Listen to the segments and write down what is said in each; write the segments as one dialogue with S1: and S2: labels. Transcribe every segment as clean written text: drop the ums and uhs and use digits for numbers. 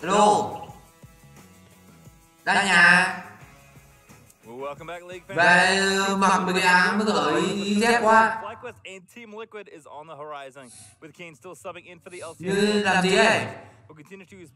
S1: Hello. Ra nhà.
S2: Welcome back, League fans.
S1: Về mặc một cái áo mới gửi dép qua.
S2: FlyQuest and Team Liquid is on the horizon, with Kane still subbing in for the LCS.
S1: Như làm gì ấy?
S2: We'll continue to use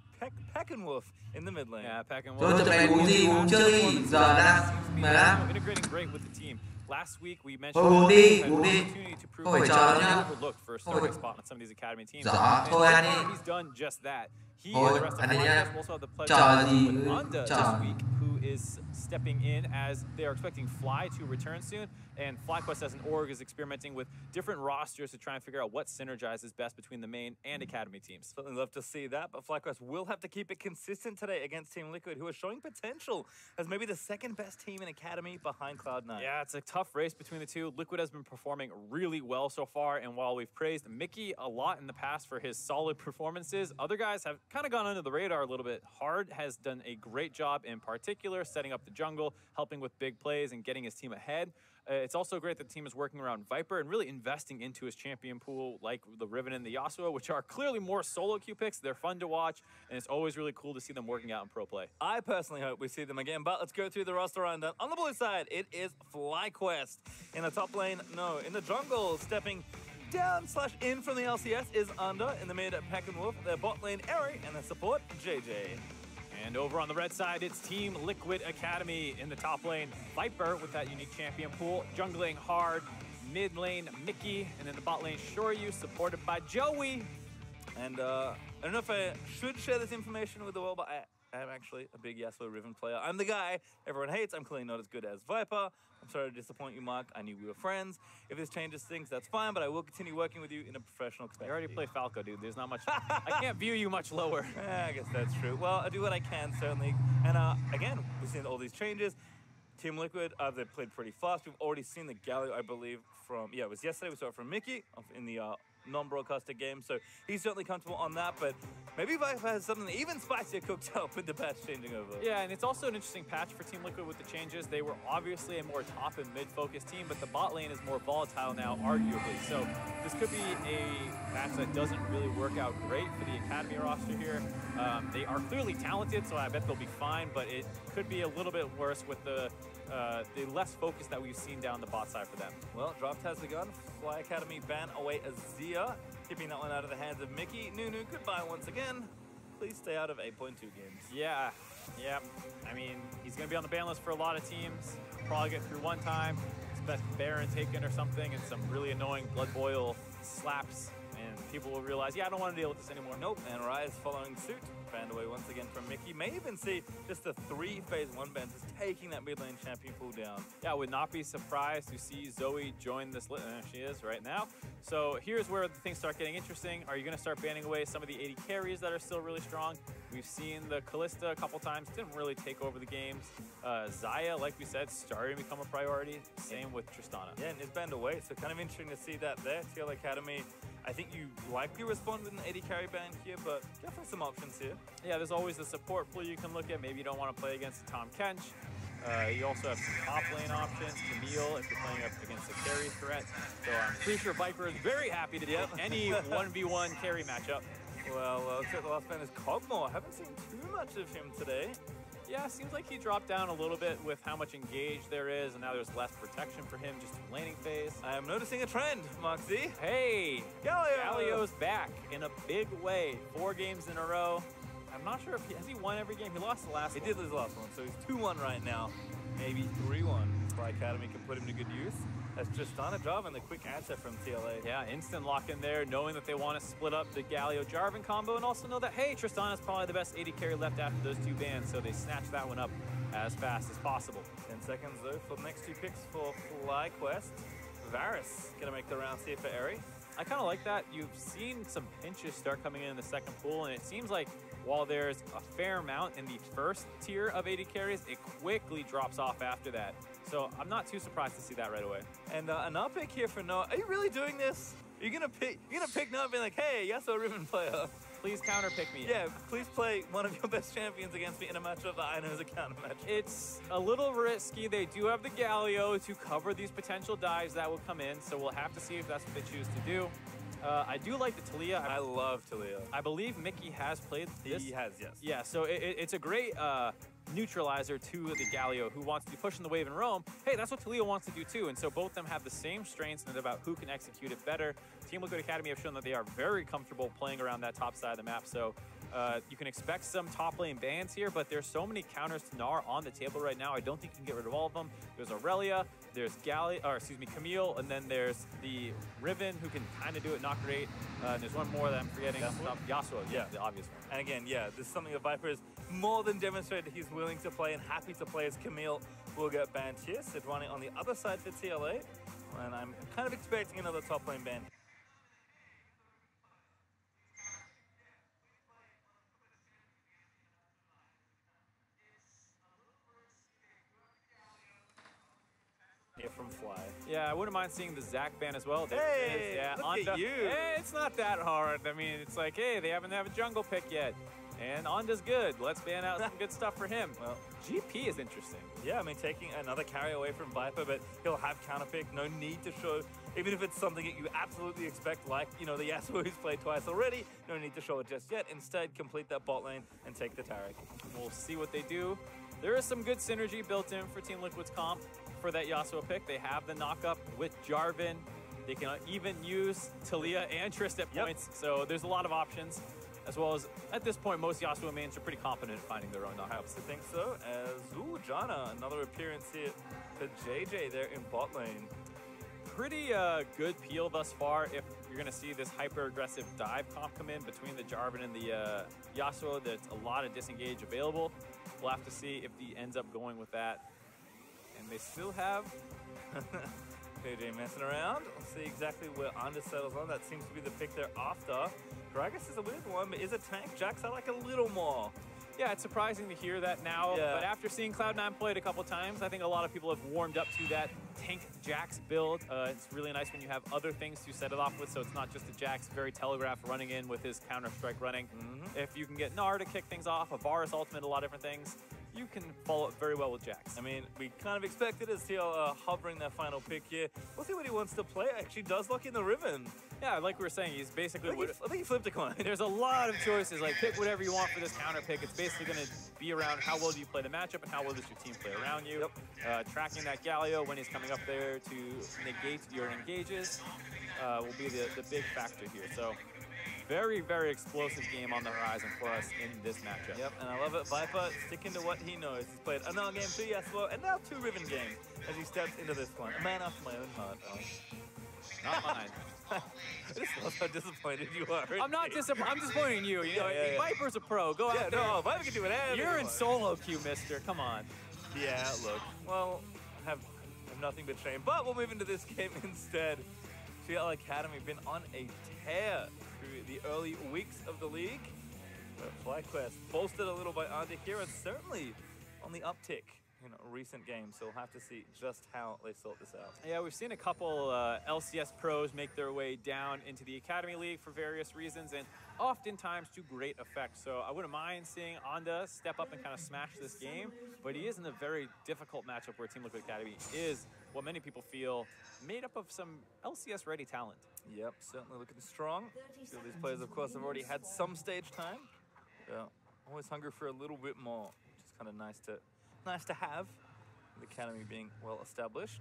S2: Peck and Wolf in the mid lane.
S3: Yeah, Peck and Wolf.
S1: Tôi tập này uống gì uống chơi đi. Giờ đang mệt lắm.
S3: Integrating great with the team. Last week we mentioned
S1: Thôi uống đi.
S3: opportunity to prove
S1: Không phải chờ nhá.
S3: overlooked for a starting spot on some of these academy teams.
S1: Rõ, thôi ăn đi.
S3: He's done just that. He
S1: Thôi,
S3: and the rest of
S1: ăn đi
S3: FlyQuest
S1: nhá.
S3: also have the pleasure
S1: Chờ
S3: of
S1: gì?
S3: with Unda this
S1: Chờ.
S3: week, who is stepping in as they are expecting Fly to return soon. And FlyQuest as an org is experimenting with different rosters to try and figure out what synergizes best between the main and academy teams.
S2: Certainly love to see that, but FlyQuest will have to keep it consistent today against Team Liquid, who are showing potential as maybe the second best team in academy behind Cloud9.
S3: Yeah, it's a tough race between the two. Liquid has been performing really well so far, and while we've praised Mickey a lot in the past for his solid performances, other guys have kind of gone under the radar a little bit. Hard has done a great job in particular, setting up the jungle, helping with big plays, and getting his team ahead. It's also great that the team is working around Viper and really investing into his champion pool, like the Riven and the Yasuo, which are clearly more solo queue picks. They're fun to watch, and it's always really cool to see them working out in pro play.
S2: I personally hope we see them again, but let's go through the roster rundown. On the blue side, it is FlyQuest. In the top lane, no. In the jungle, stepping down/in from the LCS is Unda. In the mid, Peck and Wolf. Their bot lane, Eri, and their support, JJ.
S3: And over on the red side, it's Team Liquid Academy. In the top lane, Viper with that unique champion pool. Jungling hard, mid lane, Mickey, and in the bot lane, Shoryu, supported by Joey.
S2: And I don't know if I should share this information with the world, but I am actually a big Yasuo Riven player. I'm the guy everyone hates. I'm clearly not as good as Viper. I'm sorry to disappoint you, Mark. I knew we were friends. If this changes things, that's fine, but I will continue working with you in a professional capacity.
S3: You already play Falco, dude. There's not much. I can't view you much lower.
S2: I guess that's true. Well, I do what I can, certainly. And again, we've seen all these changes. Team Liquid, they've played pretty fast. We've already seen the Galio, I believe, from, yeah, it was yesterday. We saw it from Mickey in the non-broadcaster game, so he's certainly comfortable on that, but maybe Viper has something even spicier cooked up with the patch changing over.
S3: Yeah, and it's also an interesting patch for Team Liquid with the changes. They were obviously a more top and mid-focused team, but the bot lane is more volatile now, arguably. So this could be a patch that doesn't really work out great for the Academy roster here. They are clearly talented, so I bet they'll be fine, but it could be a little bit worse with the less focus that we've seen down the bot side for them.
S2: Well, draft has begun. Fly Academy ban away Azia, keeping that one out of the hands of Mickey. Nunu, goodbye once again. Please stay out of 8.2 games.
S3: Yeah. I mean, he's going to be on the ban list for a lot of teams. Probably get through one time. Expect Baron taken or something, and some really annoying blood boil slaps. And people will realize, yeah, I don't want to deal with this anymore.
S2: Nope, and Rise following suit. Banned away once again from Mickey. May even see just the 3 phase 1 bans is taking that mid lane champion pool down.
S3: Yeah, I would not be surprised to see Zoe join this list. She is right now. So here's where things start getting interesting. Are you going to start banning away some of the 80 carries that are still really strong? We've seen the Kalista a couple times, didn't really take over the games. Xayah, like we said, starting to become a priority. Same with Tristana.
S2: Yeah, and it's banned away, so kind of interesting to see that there. TL Academy, I think you likely respond with an 80 carry ban here, but definitely some options here.
S3: Yeah, there's always the support pool you can look at. Maybe you don't want to play against Tom Kench. You also have some top lane options, Camille, if you're playing up against a carry threat. So I'm pretty sure Viper is very happy to take any 1v1 carry matchup.
S2: Well, looks like the last man is Cogmore. Haven't seen too much of him today.
S3: Yeah, seems like he dropped down a little bit with how much engage there is, and now there's less protection for him just in laning phase.
S2: I am noticing a trend, Moxie.
S3: Hey,
S2: Galio!
S3: Galio's back in a big way. 4 games in a row. I'm not sure if has he won every game. He lost the last one.
S2: He did lose the last one, so he's 2-1 right now. Maybe 3-1. Fly Academy can put him to good use. That's Tristana Jarvan, the quick answer from TLA.
S3: Yeah, instant lock in there, knowing that they want to split up the Galio-Jarvan combo, and also know that, hey, Tristana's probably the best 80 carry left after those 2 bans, so they snatch that one up as fast as possible.
S2: 10 seconds, though, for the next 2 picks for FlyQuest. Varus gonna make the rounds here for Eri.
S3: I kind of like that. You've seen some pinches start coming in the second pool, and it seems like while there's a fair amount in the first tier of 80 carries, it quickly drops off after that. So I'm not too surprised to see that right away.
S2: And an up pick here for Noah. Are you really doing this? You're gonna pick Noah and be like, hey, Yasuo Riven player.
S3: Please counter pick me.
S2: Yeah, please play one of your best champions against me in a matchup that I know is a counter match.
S3: It's a little risky. They do have the Galio to cover these potential dives that will come in, so we'll have to see if that's what they choose to do. I do like the Talia.
S2: I love Talia.
S3: I believe Mickey has played this.
S2: He has, yes.
S3: Yeah, so it's a great neutralizer to the Galio who wants to be pushing the wave and roam. Hey, that's what Talia wants to do too. And so both of them have the same strengths, and it's about who can execute it better. Team Liquid Academy have shown that they are very comfortable playing around that top side of the map. So you can expect some top lane bans here, but there's so many counters to Gnar on the table right now. I don't think you can get rid of all of them. There's Aurelia, there's Camille, and then there's the Riven who can kind of do it, not great. There's one more that I'm forgetting. Yasuo, yeah, the obvious one.
S2: And again, yeah, this is something that Viper has more than demonstrated he's willing to play and happy to play as Camille will get banned here. Sid running on the other side for TLA, and I'm kind of expecting another top lane ban. Here from Fly.
S3: Yeah, I wouldn't mind seeing the Zac ban as well.
S2: Hey,
S3: yeah,
S2: look at you.
S3: Hey, it's not that hard. I mean, it's like, hey, they haven't have a jungle pick yet. And Onda's good. Let's ban out some good stuff for him. Well, GP is interesting.
S2: Yeah, I mean, taking another carry away from Viper, but he'll have counter pick. No need to show, even if it's something that you absolutely expect, like, you know, the Yasuo who's played twice already, no need to show it just yet. Instead, complete that bot lane and take the Taric.
S3: We'll see what they do. There is some good synergy built in for Team Liquid's comp for that Yasuo pick. They have the knockup with Jarvan. They can even use Talia and Trist at points, so there's a lot of options. As well as, at this point, most Yasuo mains are pretty confident in finding their own knockups.
S2: I think so. As, Jana, another appearance here for JJ there in bot lane.
S3: Pretty good peel thus far. If you're going to see this hyper-aggressive dive comp come in between the Jarvan and the Yasuo, there's a lot of disengage available. We'll have to see if he ends up going with that. And they still have...
S2: JJ messing around. Let's see exactly where Under settles on. That seems to be the pick they're after. Gragas is a weird one, but is a tank. Jax I like a little more.
S3: Yeah, it's surprising to hear that now, but after seeing Cloud9 play it a couple times, I think a lot of people have warmed up to that tank Jax build. It's really nice when you have other things to set it off with, so it's not just a Jax very telegraphed running in with his counter-strike running. If you can get Gnar to kick things off, a Varus ultimate, a lot of different things, you can follow it very well with Jax.
S2: I mean, we kind of expected as TL hovering that final pick here. We'll see what he wants to play. Actually does lock in the Riven.
S3: Yeah, like we were saying, he's basically...
S2: I think he flipped a coin.
S3: There's a lot of choices. Like, pick whatever you want for this counter pick. It's basically going to be around how well do you play the matchup and how well does your team play around you. Tracking that Galio when he's coming up there to negate your engages will be the big factor here. So, very, very explosive game on the horizon for us in this matchup.
S2: Yep, and I love it. Viper sticking to what he knows. He's played another game, 2 Yasuo, and now 2 Riven games as he steps into this one. A man after my own heart.
S3: Not mine.
S2: I just love how disappointed you are.
S3: I'm not disappointed. I'm disappointing you. You know, Viper's a pro. Go out there.
S2: No, Viper can do whatever.
S3: You're in solo queue, mister. Come on.
S2: Yeah, look. Well, I have nothing but shame. But we'll move into this game instead. TL Academy been on a tear through the early weeks of the league. But FlyQuest bolstered a little by Andy here and certainly on the uptick in recent games. So we'll have to see just how they sort this out.
S3: Yeah, we've seen a couple LCS pros make their way down into the Academy League for various reasons, and oftentimes to great effect. So I wouldn't mind seeing Anda step up and kind of smash this game, but he is in a very difficult matchup where Team Liquid Academy is what many people feel made up of some LCS-ready talent.
S2: Yep, certainly looking strong. Feel these players, of course, have already had some stage time. Yeah, always hungry for a little bit more, which is kind of nice to have. The Academy being well established.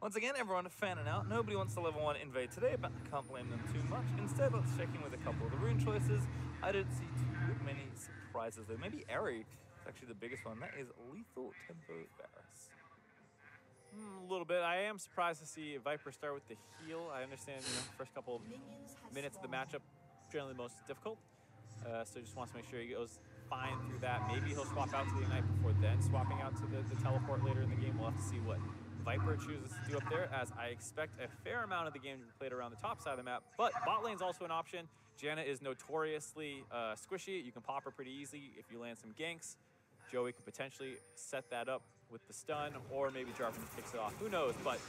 S2: Once again, everyone fanning out. Nobody wants to level 1 invade today, but I can't blame them too much. Instead, let's check in with a couple of the rune choices. I don't see too many surprises though. Maybe Eri is actually the biggest one. That is Lethal Tempo Varus.
S3: A little bit. I am surprised to see Viper start with the heal. I understand, first couple of minutes of the matchup, generally the most difficult. So just wants to make sure he goes fine through that. Maybe he'll swap out to the Ignite before then swapping out to the teleport later in the game. We'll have to see what Viper chooses to do up there, as I expect a fair amount of the game to be played around the top side of the map. But bot lane's also an option. Janna is notoriously squishy. You can pop her pretty easy if you land some ganks. Joey could potentially set that up with the stun, or maybe Jarvan kicks it off. Who knows? But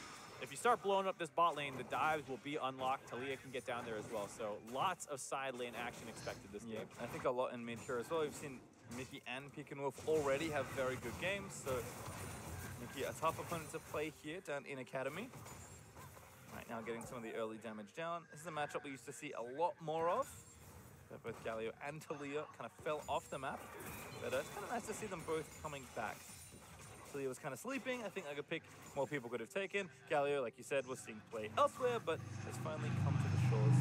S3: if you start blowing up this bot lane, the dives will be unlocked. Talia can get down there as well. So lots of side lane action expected this game.
S2: I think a lot in mid here as well. We've seen Mickey and Pick and Wolf already have very good games. So Mickey, a tough opponent to play here down in Academy. Right now getting some of the early damage down. This is a matchup we used to see a lot more of. Both Galio and Talia kind of fell off the map, but it's kind of nice to see them both coming back. Talia was kind of sleeping. I think like a pick more people could have taken. Galio, like you said, was seeing play elsewhere, but has finally come to the shores.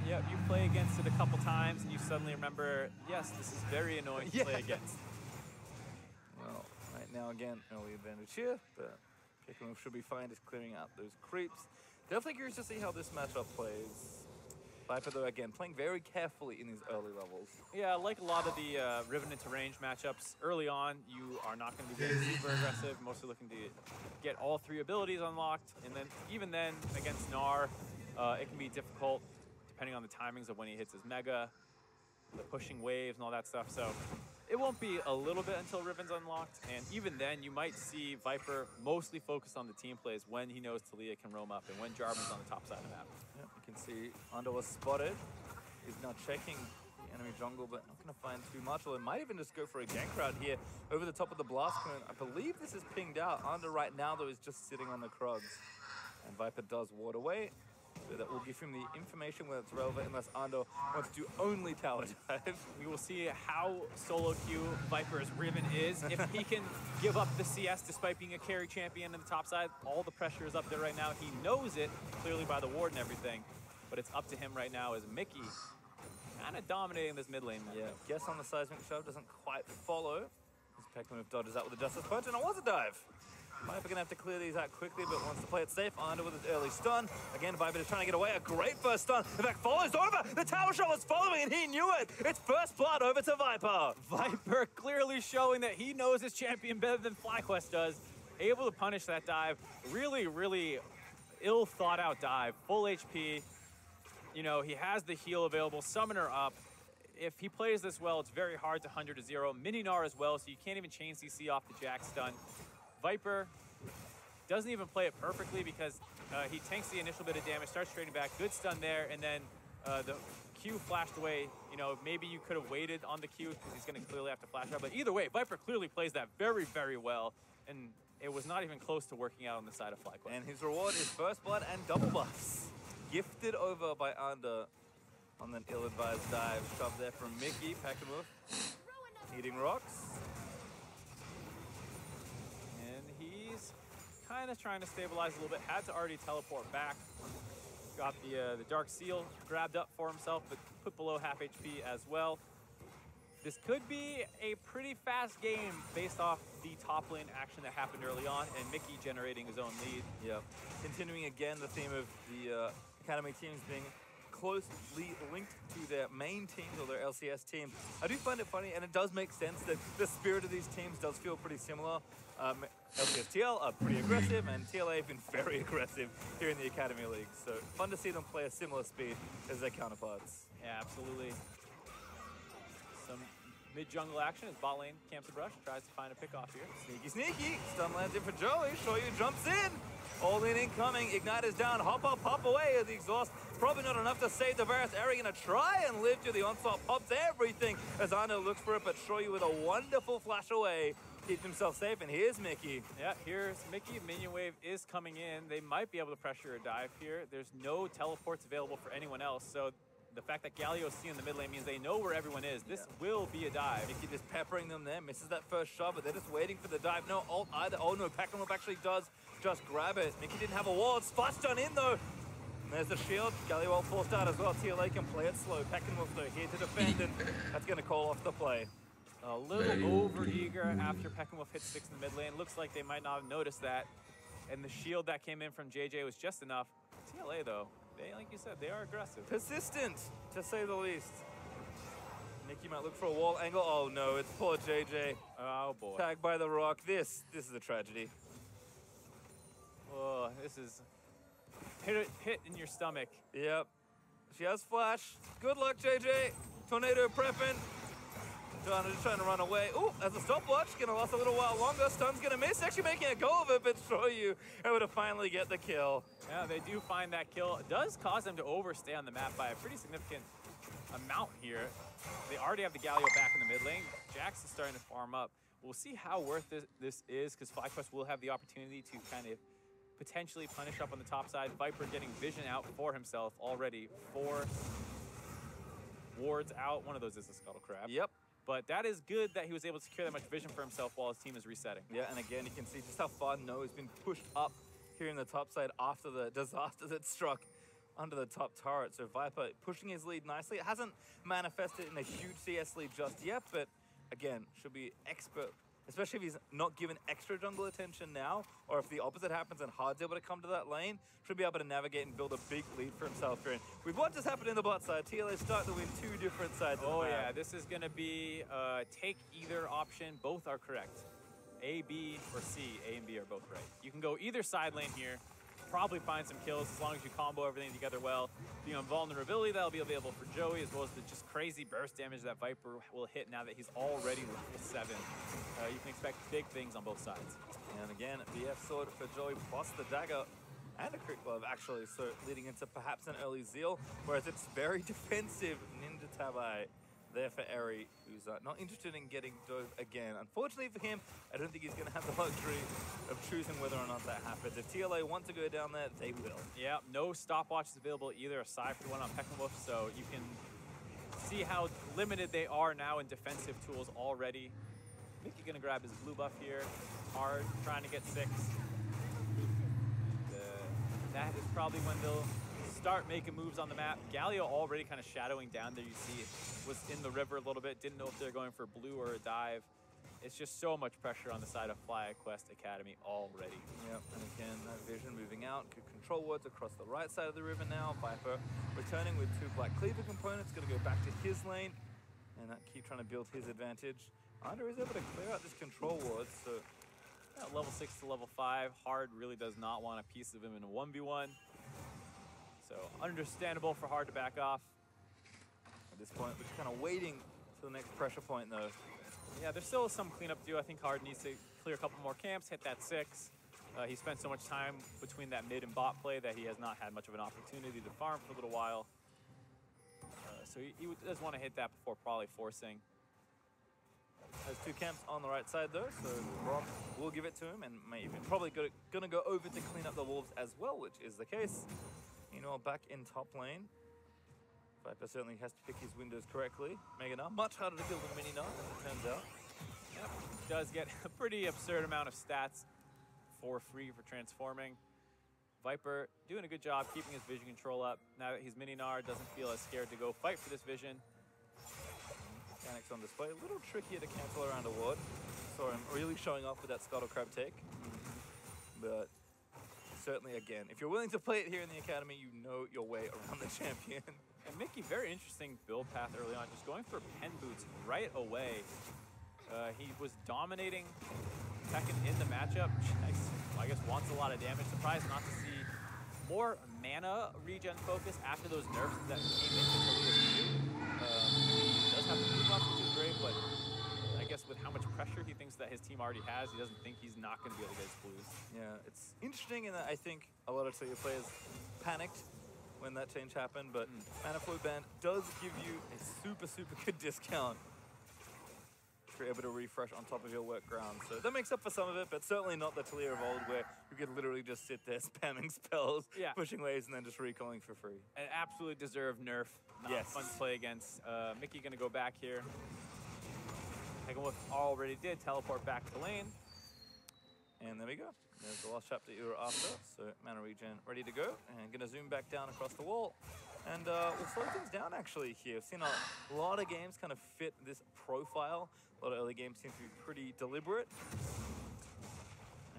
S3: Yeah, you play against it a couple times and you suddenly remember, yes, this is very annoying to play against.
S2: Well, right now again, early advantage here, but picking move should be fine, just clearing out those creeps. Definitely curious to see how this matchup plays. Viper, though, again, playing very carefully in these early levels.
S3: Yeah, like a lot of the Riven into range matchups, early on, you are not going to be getting super aggressive, mostly looking to get all 3 abilities unlocked. And then, even then, against Gnar, it can be difficult, depending on the timings of when he hits his Mega, the pushing waves and all that stuff. So it won't be a little bit until Riven's unlocked. And even then, you might see Viper mostly focused on the team plays when he knows Talia can roam up and when Jarvan's on the top side of the map.
S2: Yep, you can see Under was spotted. He's now checking the enemy jungle, but not going to find too much. Or it might even just go for a gank route here over the top of the blast cone. I believe this is pinged out. Under right now, though, is just sitting on the Krugs. And Viper does ward away. So that will give him the information when it's relevant, unless Ando wants to only tower dive.
S3: We will see how solo queue Viper's Riven is. If he can give up the CS despite being a carry champion on the top side, all the pressure is up there right now. He knows it, clearly by the ward and everything, but it's up to him right now as Mickey kind of dominating this mid lane.
S2: Yeah, guess on the seismic shove doesn't quite follow. His Pekman dodges out with the Justice Punch, and it was a dive. Viper gonna have to clear these out quickly, but wants to play it safe. Under with his early stun. Again, Viper is trying to get away. A great first stun. In fact, follows over. The tower shot was following, and he knew it. It's first blood over to Viper.
S3: Viper clearly showing that he knows his champion better than FlyQuest does. Able to punish that dive. Really, really ill thought out dive. Full HP. You know, he has the heal available. Summoner up. If he plays this well, it's very hard to 100 to 0. Mini Gnar as well, so you can't even chain CC off the Jack stun. Viper doesn't even play it perfectly because he tanks the initial bit of damage, starts trading back, good stun there, and then the Q flashed away. You know, maybe you could have waited on the Q because he's going to clearly have to flash out. But either way, Viper clearly plays that very, very well, and it was not even close to working out on the side of FlyQuest.
S2: And his reward is first blood and double buffs. Gifted over by Under on an ill-advised dive. Shove there from Mickey. Pakamuf eating rocks.
S3: Kind of trying to stabilize a little bit. Had to already teleport back. Got the Dark Seal grabbed up for himself, but put below half HP as well. This could be a pretty fast game based off the top lane action that happened early on and Mickey generating his own lead.
S2: Yep. Continuing again the theme of the Academy teams being closely linked to their main teams or their LCS team. I do find it funny, and it does make sense that the spirit of these teams does feel pretty similar. LCS TL are pretty aggressive, and TLA have been very aggressive here in the Academy League. So fun to see them play a similar speed as their counterparts.
S3: Yeah, absolutely. Some mid-jungle action as bot lane camps a brush, tries to find a pick off here.
S2: Sneaky, sneaky. Stun lands in for Joey. Shoyu jumps in. All in incoming. Ignite is down. Hop up, hop away. The exhaust probably not enough to save the Varus. Eri gonna try and live to the onslaught. Pops everything as Arno looks for it, but Shoyu with a wonderful flash away. Keeps himself safe, and here's Mickey.
S3: Yeah, here's Mickey. Minion wave is coming in. They might be able to pressure a dive here. There's no teleports available for anyone else, so the fact that Galio's in the mid lane means they know where everyone is. This will be a dive.
S2: Mickey just peppering them there, misses that first shot, but they're just waiting for the dive. No ult either. Oh no, Pack'em actually does just grab it. Mickey didn't have a ward. Splash done in though. And there's the shield. Galio all forced out as well. TLA can play it slow. Pack'em though here to defend, and that's going to call off the play.
S3: A little over-eager after Pekkenwolf hit 6 in the mid lane. Looks like they might not have noticed that. And the shield that came in from JJ was just enough. TLA, though, they, like you said, they are aggressive.
S2: Persistent, to say the least. Mickey might look for a wall angle. Oh, no, it's poor JJ.
S3: Oh, boy.
S2: Tagged by the rock. This is a tragedy.
S3: Oh, this is hit in your stomach.
S2: Yep. She has flash. Good luck, JJ. Tornado prepping. Donna just trying to run away. Ooh, as a stopwatch, gonna last a little while longer. Stun's gonna miss, actually making a go of it, but Shoyu able to finally get the kill.
S3: Yeah, they do find that kill. It does cause them to overstay on the map by a pretty significant amount here. They already have the Galio back in the mid lane. Jax is starting to farm up. We'll see how worth this is, because FlyQuest will have the opportunity to kind of potentially punish up on the top side. Viper getting vision out for himself already. 4 wards out. One of those is a Scuttle Crab.
S2: Yep.
S3: But that is good that he was able to secure that much vision for himself while his team is resetting.
S2: Yeah, and again, you can see just how far No has been pushed up here in the top side after the disaster that struck under the top turret. So Viper pushing his lead nicely. It hasn't manifested in a huge CS lead just yet, but again, should be expert, especially if he's not given extra jungle attention now, or if the opposite happens and Hard's able to come to that lane, should be able to navigate and build a big lead for himself here. And with what just happened in the bot side, TLA start to win 2 different sides of the
S3: Oh
S2: map.
S3: yeah, this is gonna be take either option. Both are correct. A, B, or C. A and B are both right. You can go either side lane here, probably find some kills as long as you combo everything together well. The invulnerability that'll be available for Joey, as well as the just crazy burst damage that Viper will hit now that he's already level 7. You can expect big things on both sides.
S2: And again, BF sword for Joey plus the dagger and a crit glove actually, so leading into perhaps an early Zeal, whereas it's very defensive Ninja Tabai there for Eri, who's not interested in getting dove again. Unfortunately for him, I don't think he's going to have the luxury of choosing whether or not that happens. If TLA want to go down there, they will.
S3: Yeah, no stopwatches available either, aside from the one on Peckenwolf, so you can see how limited they are now in defensive tools already. Mickey gonna grab his blue buff here. Hard, trying to get 6. That is probably when they'll start making moves on the map. Galio already kind of shadowing down there. You see it was in the river a little bit. Didn't know if they're going for blue or a dive. It's just so much pressure on the side of Fly Quest Academy already.
S2: Yep, and again, that vision moving out. Good control wards across the right side of the river now. Viper returning with 2 Black Cleaver components. Going to go back to his lane and keep trying to build his advantage. Under is able to clear out this control ward, so
S3: level 6 to level 5. Hard really does not want a piece of him in a 1v1. So understandable for Hard to back off.
S2: At this point, we're just kind of waiting for the next pressure point, though.
S3: Yeah, there's still some cleanup to do. I think Hard needs to clear a couple more camps, hit that 6. He spent so much time between that mid and bot play that he has not had much of an opportunity to farm for a little while. So he does want to hit that before probably forcing.
S2: Has 2 camps on the right side though, so Rom will give it to him, and maybe probably gonna go over to clean up the wolves as well, which is the case. Meanwhile, back in top lane, Viper certainly has to pick his windows correctly. Meganar, much harder to kill than Mininar, as it turns out.
S3: Yep, does get a pretty absurd amount of stats for free for transforming. Viper doing a good job keeping his vision control up. Now that he's Mininar, doesn't feel as scared to go fight for this vision.
S2: Mechanics on display, a little trickier to cancel around a ward. Saw him really showing off with that Scuttle Crab take. But certainly, again, if you're willing to play it here in the Academy, you know your way around the champion.
S3: And Mickey, very interesting build path early on, just going for pen boots right away. He was dominating Tekken in the matchup. I guess wants a lot of damage. Surprised not to see more mana regen focus after those nerfs that came into Talia's queue. He does have the blue buff, which is great, but I guess with how much pressure he thinks that his team already has, he doesn't think he's not going to be able to get his blues.
S2: Yeah, it's interesting in that I think a lot of Talia players panicked when that change happened, but Mana Flow Band does give you a super, super good discount if you're able to refresh on top of your work ground. So that makes up for some of it, but certainly not the Talia of old where you could literally just sit there spamming spells, pushing waves, and then just recalling for free.
S3: An absolutely deserved nerf. Not fun to play against. Mickey going to go back here. Peckenwolf already did teleport back to lane.
S2: And there we go. There's the last chapter you were after. So mana regen ready to go. And going to zoom back down across the wall. And we'll slow things down actually here. We've seen a lot of games kind of fit this profile. A lot of early games seem to be pretty deliberate.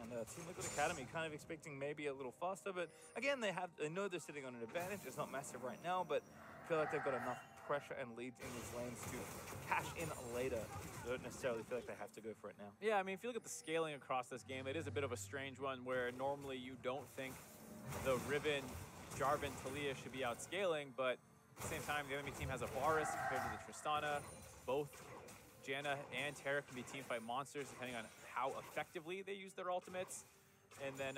S2: And Team Liquid Academy kind of expecting maybe a little faster. But again, they know they're sitting on an advantage. It's not massive right now, but I feel like they've got enough pressure and leads in these lanes to cash in later. They don't necessarily feel like they have to go for it now.
S3: Yeah, I mean, if you look at the scaling across this game, it is a bit of a strange one where normally you don't think the Riven, Jarvan, Talia should be outscaling, but at the same time, the enemy team has a Varus compared to the Tristana. Both Janna and Terra can be teamfight monsters depending on how effectively they use their ultimates. And then,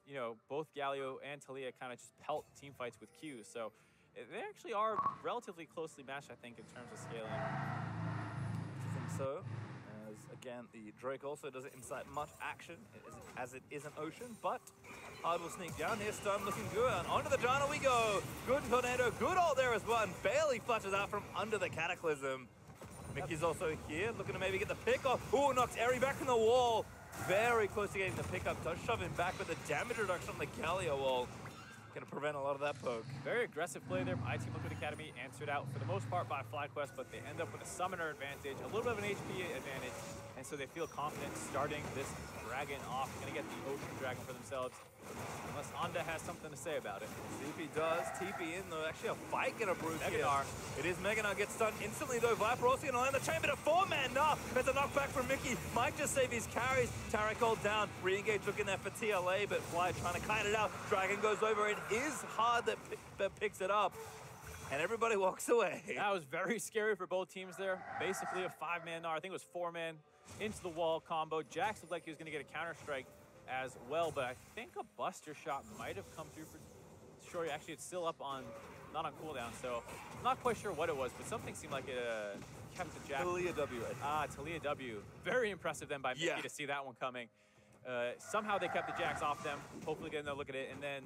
S3: you know, both Galio and Talia kind of just pelt teamfights with Qs. So they actually are relatively closely matched, I think, in terms of scaling.
S2: I think so. As Again, the Drake also doesn't incite much action as it is an ocean, but Hard will sneak down here. Stun looking good. And onto the Janna we go. Good tornado, good ult there as well, and barely flushes out from under the Cataclysm. Mickey's also here, looking to maybe get the pick off. Ooh, knocks Eri back from the wall. Very close to getting the pickup. Does shove him back, but the damage reduction on the Galio wall going to prevent a lot of that poke.
S3: Very aggressive play there by Team Liquid Academy, answered out for the most part by FlyQuest, but they end up with a summoner advantage, a little bit of an HP advantage, and so they feel confident starting this dragon off. Going to get the Ocean Dragon for themselves, unless Anda has something to say about it.
S2: TP does. TP in, though. Actually, a fight going to brew here. It is Meganar gets stunned instantly, though. Viper also going to land the chamber to 4-man. Nah, there's a knockback from Mickey. Might just save his carries. Tarakol down. Re-engage looking there for TLA, but Fly trying to kite it out. Dragon goes over. It is Hard that picks it up, and everybody walks away.
S3: That was very scary for both teams there. Basically a 5-man Gnar. I think it was 4-man into the wall combo. Jax looked like he was going to get a counter strike as well, but I think a buster shot might have come through for Shory. Actually, it's still up on, not on cooldown, so I'm not quite sure what it was, but something seemed like it kept the Jax.
S2: Talia W.
S3: Talia W. Very impressive then by Mickey to see that one coming. Somehow they kept the Jax off them, hopefully getting a look at it, and then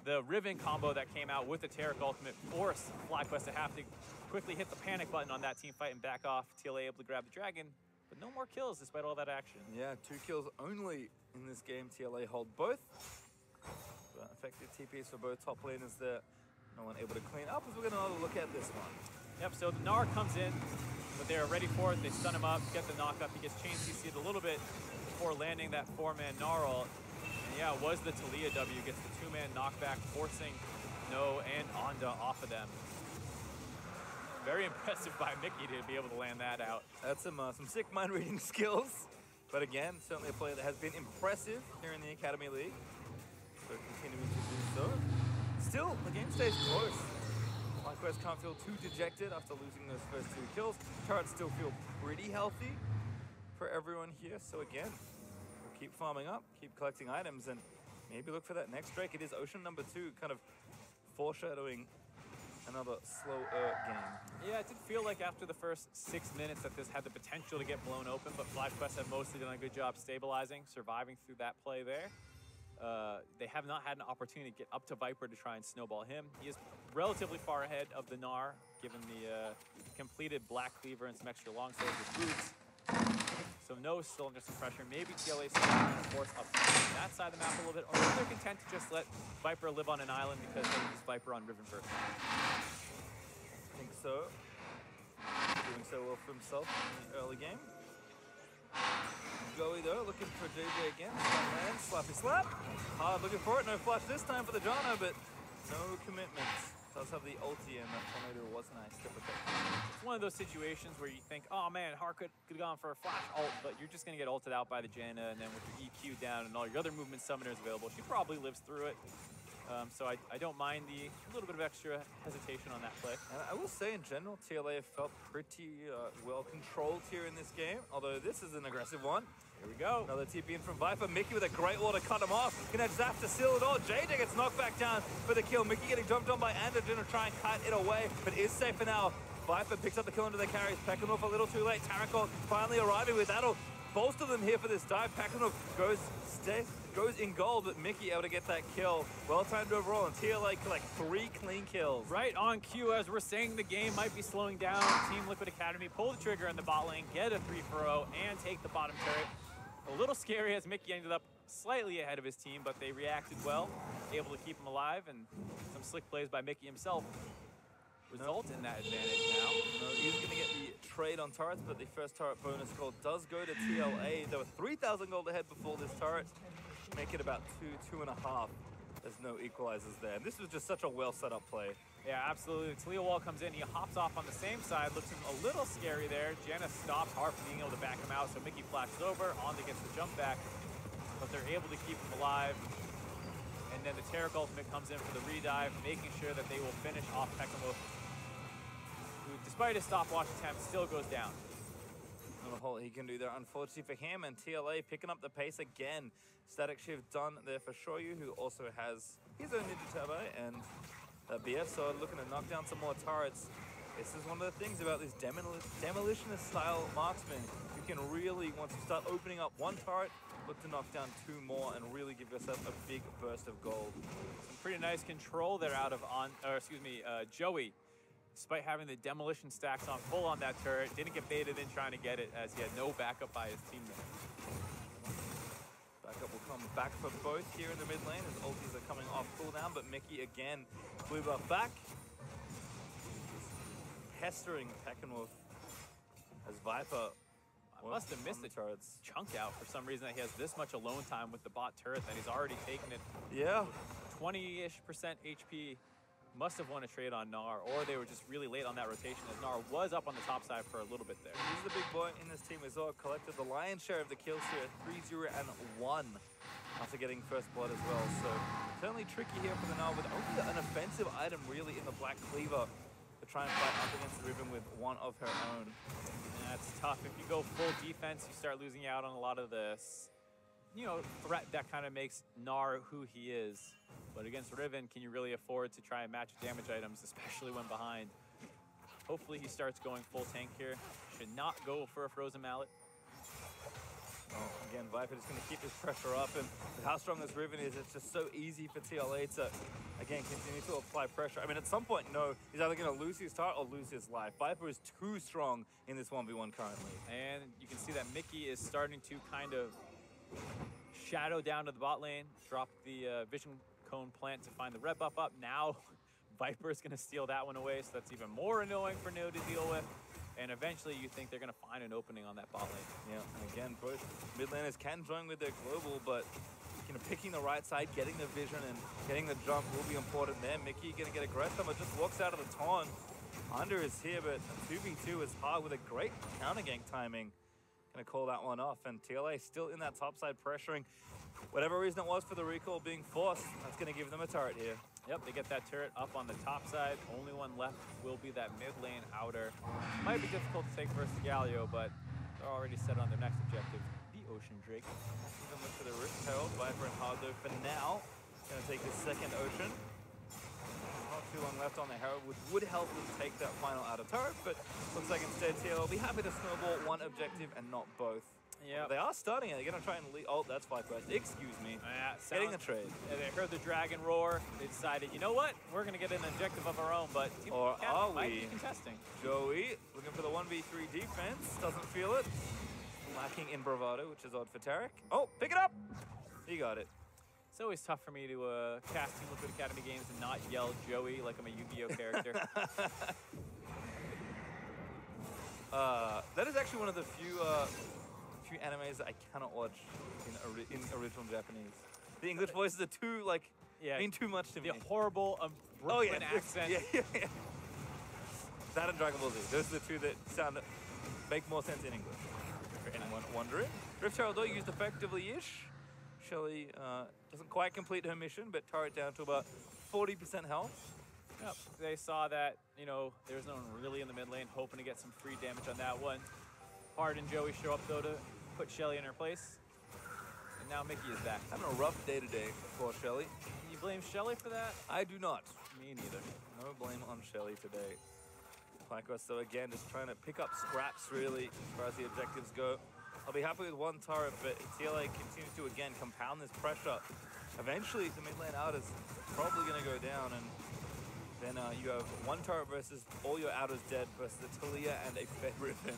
S3: the Riven combo that came out with the Taric ultimate forced FlyQuest to have to quickly hit the panic button on that team fight and back off. TLA able to grab the dragon, but no more kills despite all that action.
S2: Yeah, 2 kills only in this game. TLA hold both. But effective TPs for both top laners there. No one able to clean up as we're going to look at this one.
S3: Yep, so the Gnar comes in, but they're ready for it. They stun him up, get the knock up. He gets chain CC'd a little bit before landing that 4-man Gnar ult. And yeah, it was the Talia W, gets the 2-man knockback, forcing No and Anda off of them. Very impressive by Mickey to be able to land that out.
S2: That's some sick mind reading skills. But again, certainly a player that has been impressive here in the Academy League. So continuing to do so. Still, the game stays close. FlyQuest can't feel too dejected after losing those first 2 kills. Turrets still feel pretty healthy for everyone here. So again, we'll keep farming up, keep collecting items, and maybe look for that next Drake. It is Ocean number 2, kind of foreshadowing another slower game.
S3: Yeah, it did feel like after the first 6 minutes that this had the potential to get blown open, but FlyQuest have mostly done a good job stabilizing, surviving through that play there. They have not had an opportunity to get up to Viper to try and snowball him. He is relatively far ahead of the Gnar, given the completed Black Cleaver and some extra long swords with boots. So No still under some pressure. Maybe TLA still trying to force up that side of the map a little bit, or maybe they're content to just let Viper live on an island because they use Viper on Riven first.
S2: I think so. Doing so well for himself in the early game. Joey though, looking for JJ again. Man, slappy slap. Hard looking for it. No flash this time for the Janna, but no commitments. Does have the ulti, and that tornado was nice to protect.
S3: It's one of those situations where you think, oh man, Hard could have gone for a flash ult, but you're just going to get ulted out by the Janna, and then with your EQ down and all your other movement summoners available, she probably lives through it. So I don't mind the little bit of extra hesitation on that play.
S2: And I will say, in general, TLA have felt pretty well controlled here in this game, although this is an aggressive one.
S3: Here we go.
S2: Another TP in from Viper. Mickey with a great wall to cut him off. Gonna zap to seal it all. JJ gets knocked back down for the kill. Mickey getting jumped on by Ander, gonna try and cut it away, but is safe for now. Viper picks up the kill into the carries. Pekkanov a little too late. Tarakol finally arriving with that'll bolster them here for this dive. Pekkanov goes in gold, but Mickey able to get that kill. Well timed overall, and TLA collect 3 clean kills.
S3: Right on cue, as we're saying the game might be slowing down. Team Liquid Academy pull the trigger in the bot lane, get a 3-for-0, and take the bottom turret. A little scary as Mickey ended up slightly ahead of his team, but they reacted well, able to keep him alive, and some slick plays by Mickey himself result in that advantage now.
S2: No, he's going to get the trade on turrets, but the first turret bonus gold does go to TLA. There were 3,000 gold ahead before this turret. Make it about 2.5. There's no equalizers there. And this was just such a well set up play.
S3: Yeah, absolutely. Talia Wall comes in, he hops off on the same side, looks a little scary there. Janna stops Hard from being able to back him out, so Mickey flashes over, Anda gets the jump back, but they're able to keep him alive. And then the Taric ultimate comes in for the redive, making sure that they will finish off Pekkanov, who, despite his stopwatch attempt, still goes down.
S2: Not a whole he can do there, unfortunately for him, and TLA picking up the pace again. Static shift done there for Shoyu, who also has his own Ninja Turbo, and BF so looking to knock down some more turrets. This is one of the things about these demolitionist style marksmen. You can really, once you start opening up one turret, look to knock down 2 more and really give yourself a big burst of gold.
S3: Some pretty nice control there out of Joey. Despite having the demolition stacks on full on that turret, didn't get baited in trying to get it as he had no backup by his teammate.
S2: Backup will come back for both here in the mid lane as ultis are coming off cooldown, but Mickey again, blue buff back. Pestering Peckenwolf as Viper
S3: must have missed the
S2: turrets.
S3: Chunk out for some reason that he has this much alone time with the bot turret that he's already taken it.
S2: Yeah.
S3: 20-ish% HP. Must have won a trade on Gnar, or they were just really late on that rotation as Gnar was up on the top side for a little bit there.
S2: He's the big boy in this team as well. Collected the lion's share of the kills here at 3-0 and 1 after getting first blood as well. So certainly tricky here for the Gnar with only an offensive item really in the Black Cleaver to try and fight up against the Riven with one of her own.
S3: And that's tough. If you go full defense, you start losing out on a lot of this, threat that kind of makes Gnar who he is. But against Riven, can you really afford to try and match damage items, especially when behind? Hopefully he starts going full tank here. Should not go for a Frozen Mallet.
S2: Oh, again, Viper just going to keep his pressure up, and with how strong this Riven is, it's just so easy for TLA to, again, continue to apply pressure. I mean, at some point, no, he's either going to lose his start or lose his life. Viper is too strong in this 1v1 currently.
S3: And you can see that Mickey is starting to kind of shadow down to the bot lane, drop the vision cone plant to find the red buff up. Now Viper is going to steal that one away, so that's even more annoying for Neo to deal with. And eventually you think they're going to find an opening on that bot lane.
S2: Yeah, and again, both mid laners can join with their global, but picking the right side, getting the vision, and getting the jump will be important there. Mickey going to get aggressive, but just walks out of the taunt. Under is here, but a 2v2 is hard with a great counter gank timing. Going to call that one off, and TLA still in that top side pressuring. Whatever reason it was for the recall being forced, that's going to give them a turret here.
S3: Yep, they get that turret up on the top side. Only one left will be that mid lane outer. Might be difficult to take versus Galio, but they're already set on their next objective, the Ocean Drake.
S2: Even look for the Rift Herald, Viper and Hardo for now. Going to take the second Ocean. Not too long left on the Herald, which would help them take that final outer turret, but looks like instead TL will be happy to snowball one objective and not both.
S3: Yeah,
S2: they are starting it. They're going to try and lead. Oh, that's FlyQuest. Excuse me. Getting the trade.
S3: Yeah, they heard the dragon roar. They decided, you know what? We're going to get an objective of our own, but
S2: or are we
S3: contesting?
S2: Joey looking for the 1v3 defense. Doesn't feel it. Lacking in bravado, which is odd for Tarek. Oh, pick it up. He got it.
S3: It's always tough for me to cast Team Liquid Academy games and not yell Joey like I'm a Yu-Gi-Oh character.
S2: That is actually one of the few animes that I cannot watch in original Japanese. The English voices are too, mean too much to me.
S3: The horrible Brooklyn accent.
S2: Yeah. That and Dragon Ball Z. Those are the two that make more sense in English. For anyone wondering. Rift Herald though used effectively-ish. Shelly doesn't quite complete her mission, but turret down to about 40% health.
S3: Yep, they saw that, there's no one really in the mid lane, hoping to get some free damage on that one. Hard and Joey show up though to put Shelly in her place. And now Mickey is back.
S2: Having a rough day today for Shelly.
S3: You blame Shelly for that?
S2: I do not.
S3: Me neither.
S2: No blame on Shelly today. FlyQuest though again just trying to pick up scraps really as far as the objectives go. I'll be happy with one turret, but TLA continues to again compound this pressure. Eventually the mid lane out is probably going to go down, and then you have one turret versus all your outers dead versus a Talia and a Fed Riven.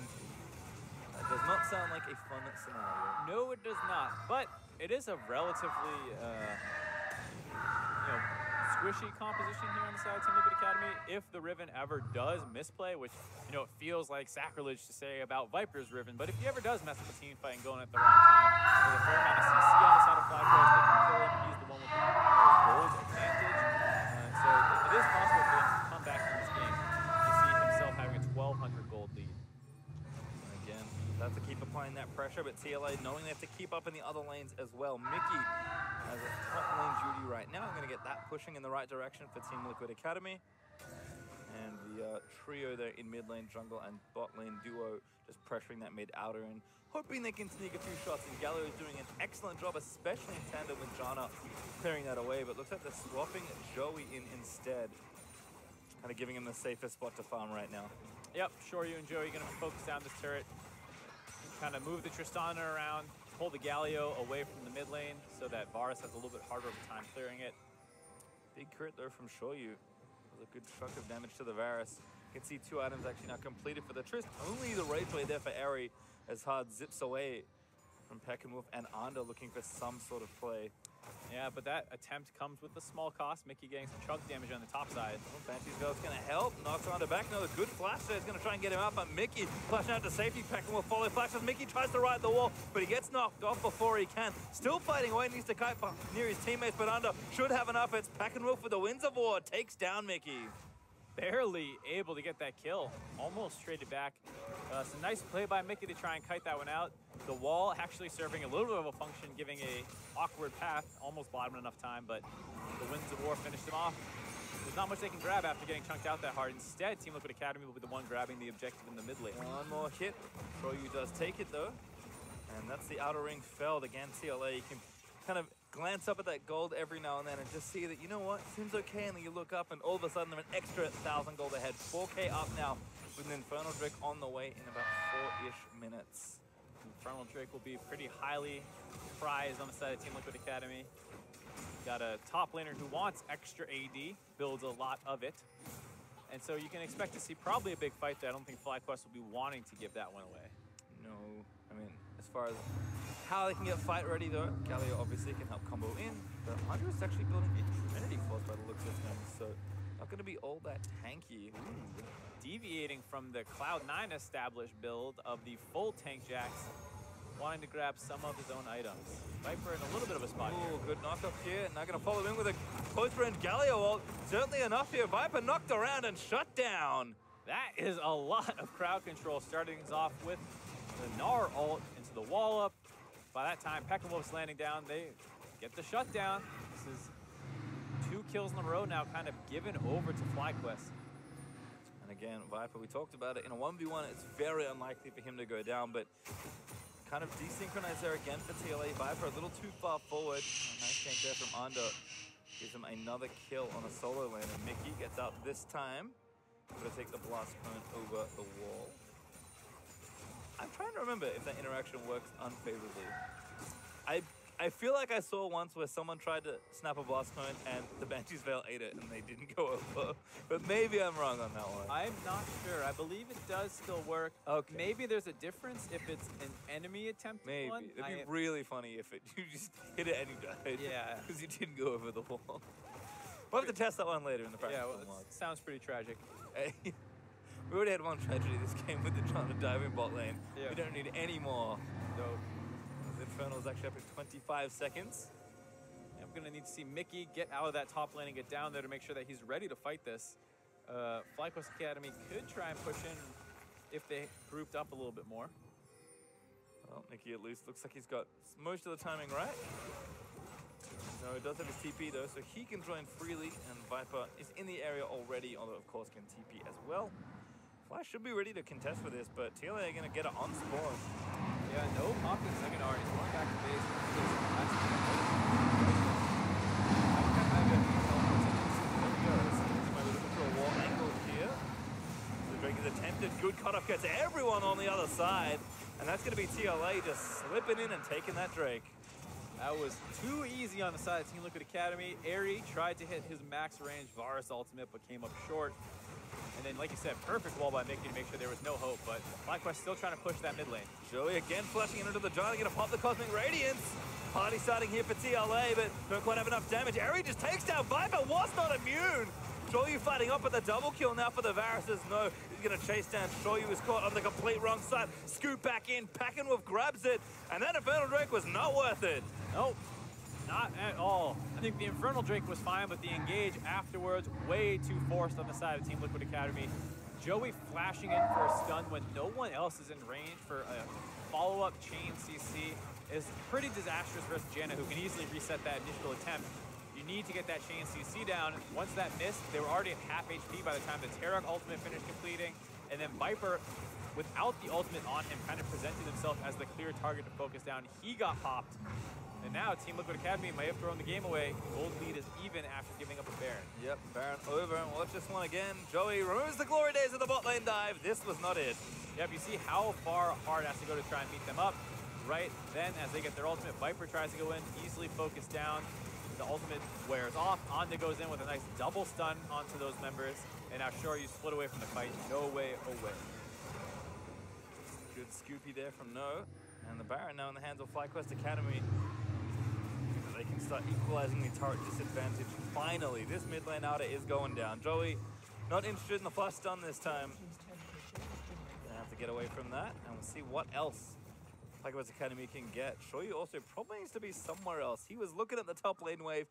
S2: That does not sound like a fun scenario.
S3: No, it does not. But it is a relatively, squishy composition here on the side of Team Liquid Academy. If the Riven ever does misplay, which, it feels like sacrilege to say about Viper's Riven, but if he ever does mess up a team fight and going at the wrong time, with a fair amount of CC on the side of FlyQuest, they can kill him. He's the one with the gold advantage. So it is possible for him to come back in this game to see himself having a 1,200 gold lead.
S2: Again, they have to keep applying that pressure, but TLA knowing they have to keep up in the other lanes as well. Mickey has a top lane duty right now. I'm going to get that pushing in the right direction for Team Liquid Academy. And the trio there in mid lane, jungle, and bot lane duo just pressuring that mid outer and hoping they can sneak a few shots. And Gallo is doing an excellent job, especially in tandem with Jana clearing that away. But looks like they're swapping Joey in instead. Kind of giving him the safest spot to farm right now.
S3: Yep, sure, you and Joey are going to focus down this turret. kind of move the Tristana around, pull the Galio away from the mid lane so that Varus has a little bit harder of a time clearing it.
S2: Big crit though from Shoyu. Was a good chunk of damage to the Varus. You can see 2 items actually now completed for the Trist. Only the Rage Blade there for Eri as Hard zips away from Peckenwolf and Anda looking for some sort of play.
S3: Yeah, but that attempt comes with a small cost. Mickey getting some chunk damage on the top side.
S2: Well, Banshee's Veil's going to help. Knocks Anda back. Another good flash there. He's going to try and get him out, but Mickey flashing out to safety. Peckenwolf follow flashes. Mickey tries to ride the wall, but he gets knocked off before he can. Still fighting away. Needs to kite near his teammates, but Anda should have enough. It's Peckenwolf with the Winds of War. Takes down Mickey.
S3: Barely able to get that kill. Almost traded back. Some nice play by Mickey to try and kite that one out. The wall actually serving a little bit of a function, giving a awkward path. Almost bought him enough time, but the Winds of War finished him off. There's not much they can grab after getting chunked out that hard. Instead, Team Liquid Academy will be the one grabbing the objective in the mid lane.
S2: One more hit. Shoyu does take it though. And that's the outer ring felled. Again, TLA, you can kind of glance up at that gold every now and then and just see that, you know what, seems okay, and then you look up and all of a sudden they're an extra 1,000 gold ahead. 4K up now with an Infernal Drake on the way in about 4-ish minutes.
S3: Infernal Drake will be pretty highly prized on the side of Team Liquid Academy. Got a top laner who wants extra AD, builds a lot of it. And so you can expect to see probably a big fight there. I don't think FlyQuest will be wanting to give that one away.
S2: No, I mean, as far as how they can get fight ready though, Galio obviously can help combo in, but Andre is actually building a Trinity Force by the looks of things, so not going to be all that tanky. Ooh.
S3: Deviating from the Cloud9 established build of the full tank jacks, wanting to grab some of his own items. Viper in a little bit of a spot here.
S2: Good knock up here. Now going to follow in with a close range Galio ult. Certainly enough here. Viper knocked around and shut down.
S3: That is a lot of crowd control, starting us off with the Gnar ult into the wall up. By that time, Peckenwolf's landing down. They get the shutdown. This is 2 kills in a row now, kind of given over to FlyQuest.
S2: And again, Viper, we talked about it. In a 1v1, it's very unlikely for him to go down, but kind of desynchronized there again for TLA. Viper a little too far forward. A nice gank there from Anda. Gives him another kill on a solo lane, and Mickey gets out this time. Going to take the blast cone over the wall. I'm trying to remember if that interaction works unfavorably. I feel like I saw once where someone tried to snap a blast cone and the Banshee's Veil ate it and they didn't go over. But maybe I'm wrong on that one.
S3: I'm not sure. I believe it does still work.
S2: Okay.
S3: Maybe there's a difference if it's an enemy attempt.
S2: Maybe.
S3: One.
S2: It'd be really funny if you just hit it and you died.
S3: Yeah.
S2: Because you didn't go over the wall. We'll have to test that one later in the practice.
S3: Yeah, well, it sounds pretty tragic.
S2: We already had one tragedy this game with the John diving bot lane.
S3: Yeah.
S2: We don't need any more.
S3: So
S2: Infernal is actually up in 25 seconds.
S3: I'm going to need to see Mickey get out of that top lane and get down there to make sure that he's ready to fight this. FlyQuest Academy could try and push in if they grouped up a little bit more.
S2: Well, Mickey at least looks like he's got most of the timing right. No, he does have his TP though, so he can join freely, and Viper is in the area already, although of course can TP as well. Flash should be ready to contest for this, but TLA are going to get it on spawn.
S3: Yeah, no pop in second R. He's going back to base.
S2: The Drake is attempted. Good cutoff gets everyone on the other side. And that's going to be TLA just slipping in and taking that Drake.
S3: That was too easy on the side of Team Liquid Academy. Eri tried to hit his max range Varus ultimate, but came up short. And then, like you said, perfect wall by Mickey to make sure there was no hope, but FlyQuest still trying to push that mid lane.
S2: Joey again flashing into the Giant, gonna pop the Cosmic Radiance. Party starting here for TLA, but don't quite have enough damage. Eri just takes down Viper, was not immune. Shoyu fighting up at the double kill now for the Varuses. No, he's gonna chase down. Shoyu is caught on the complete wrong side. Scoop back in, Peckenwolf grabs it, and that Infernal Drake was not worth it.
S3: Nope. Not at all. I think the Infernal Drake was fine, but the engage afterwards, way too forced on the side of Team Liquid Academy. Joey flashing in for a stun when no one else is in range for a follow-up chain CC is pretty disastrous versus Janna, who can easily reset that initial attempt. You need to get that chain CC down. Once that missed, they were already at half HP by the time the Terok ultimate finished completing, and then Viper, without the ultimate on him, kind of presented himself as the clear target to focus down. He got popped. And now Team Liquid Academy may have thrown the game away. Gold lead is even after giving up a Baron.
S2: Yep, Baron over, and watch this one again. Joey removes the glory days of the bot lane dive. This was not it.
S3: Yep, you see how far Hard has to go to try and meet them up. Right then, as they get their ultimate, Viper tries to go in, easily focused down. The ultimate wears off. Anda goes in with a nice double stun onto those members. And now sure, you split away from the fight. No way away.
S2: Good scoopy there from No. And the Baron now in the hands of FlyQuest Academy. They can start equalizing the turret disadvantage. Finally, this mid lane outer is going down. Joey not interested in the flash stun this time. Gonna have to get away from that, and we'll see what else FlyQuest Academy can get. Shoyu also probably needs to be somewhere else. He was looking at the top lane wave,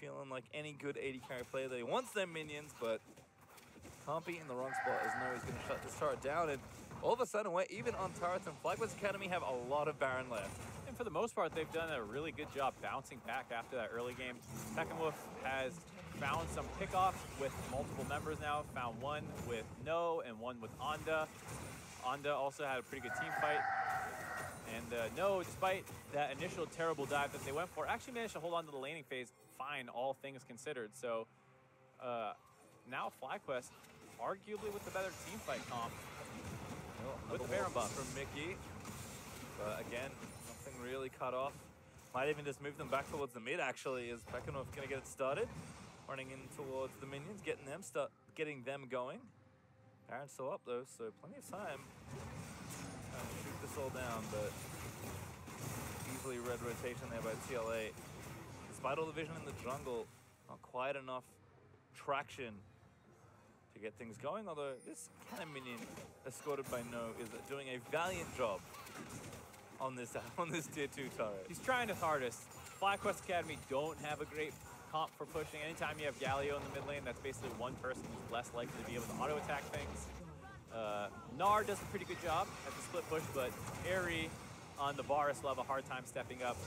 S2: feeling like any good AD carry player that he wants their minions, but can't be in the wrong spot as No is gonna shut this turret down. And all of a sudden, we're even on turrets, and FlyQuest Academy have a lot of Baron left.
S3: And for the most part, they've done a really good job bouncing back after that early game. Steckenwolf has found some pickoffs with multiple members now. Found one with No and one with Anda. Anda also had a pretty good team fight. And No, despite that initial terrible dive that they went for, actually managed to hold on to the laning phase fine, all things considered. So now FlyQuest, arguably with the better team fight comp. With the Baron buff
S2: from Mickey. But again, nothing really cut off. Might even just move them back towards the mid, actually, is Beckenhoff going to get it started. Running in towards the minions, getting them going. Baron's still up, though, so plenty of time. Shoot this all down, but easily red rotation there by TLA. Despite all the vision in the jungle, not quite enough traction to get things going, although this cannon minion escorted by No is doing a valiant job on this tier 2 turret.
S3: He's trying his hardest. FlyQuest Academy don't have a great comp for pushing. Anytime you have Galio in the mid lane, that's basically one person who's less likely to be able to auto attack things. Gnar does a pretty good job at the split push, but Airy on the Varus will have a hard time stepping up.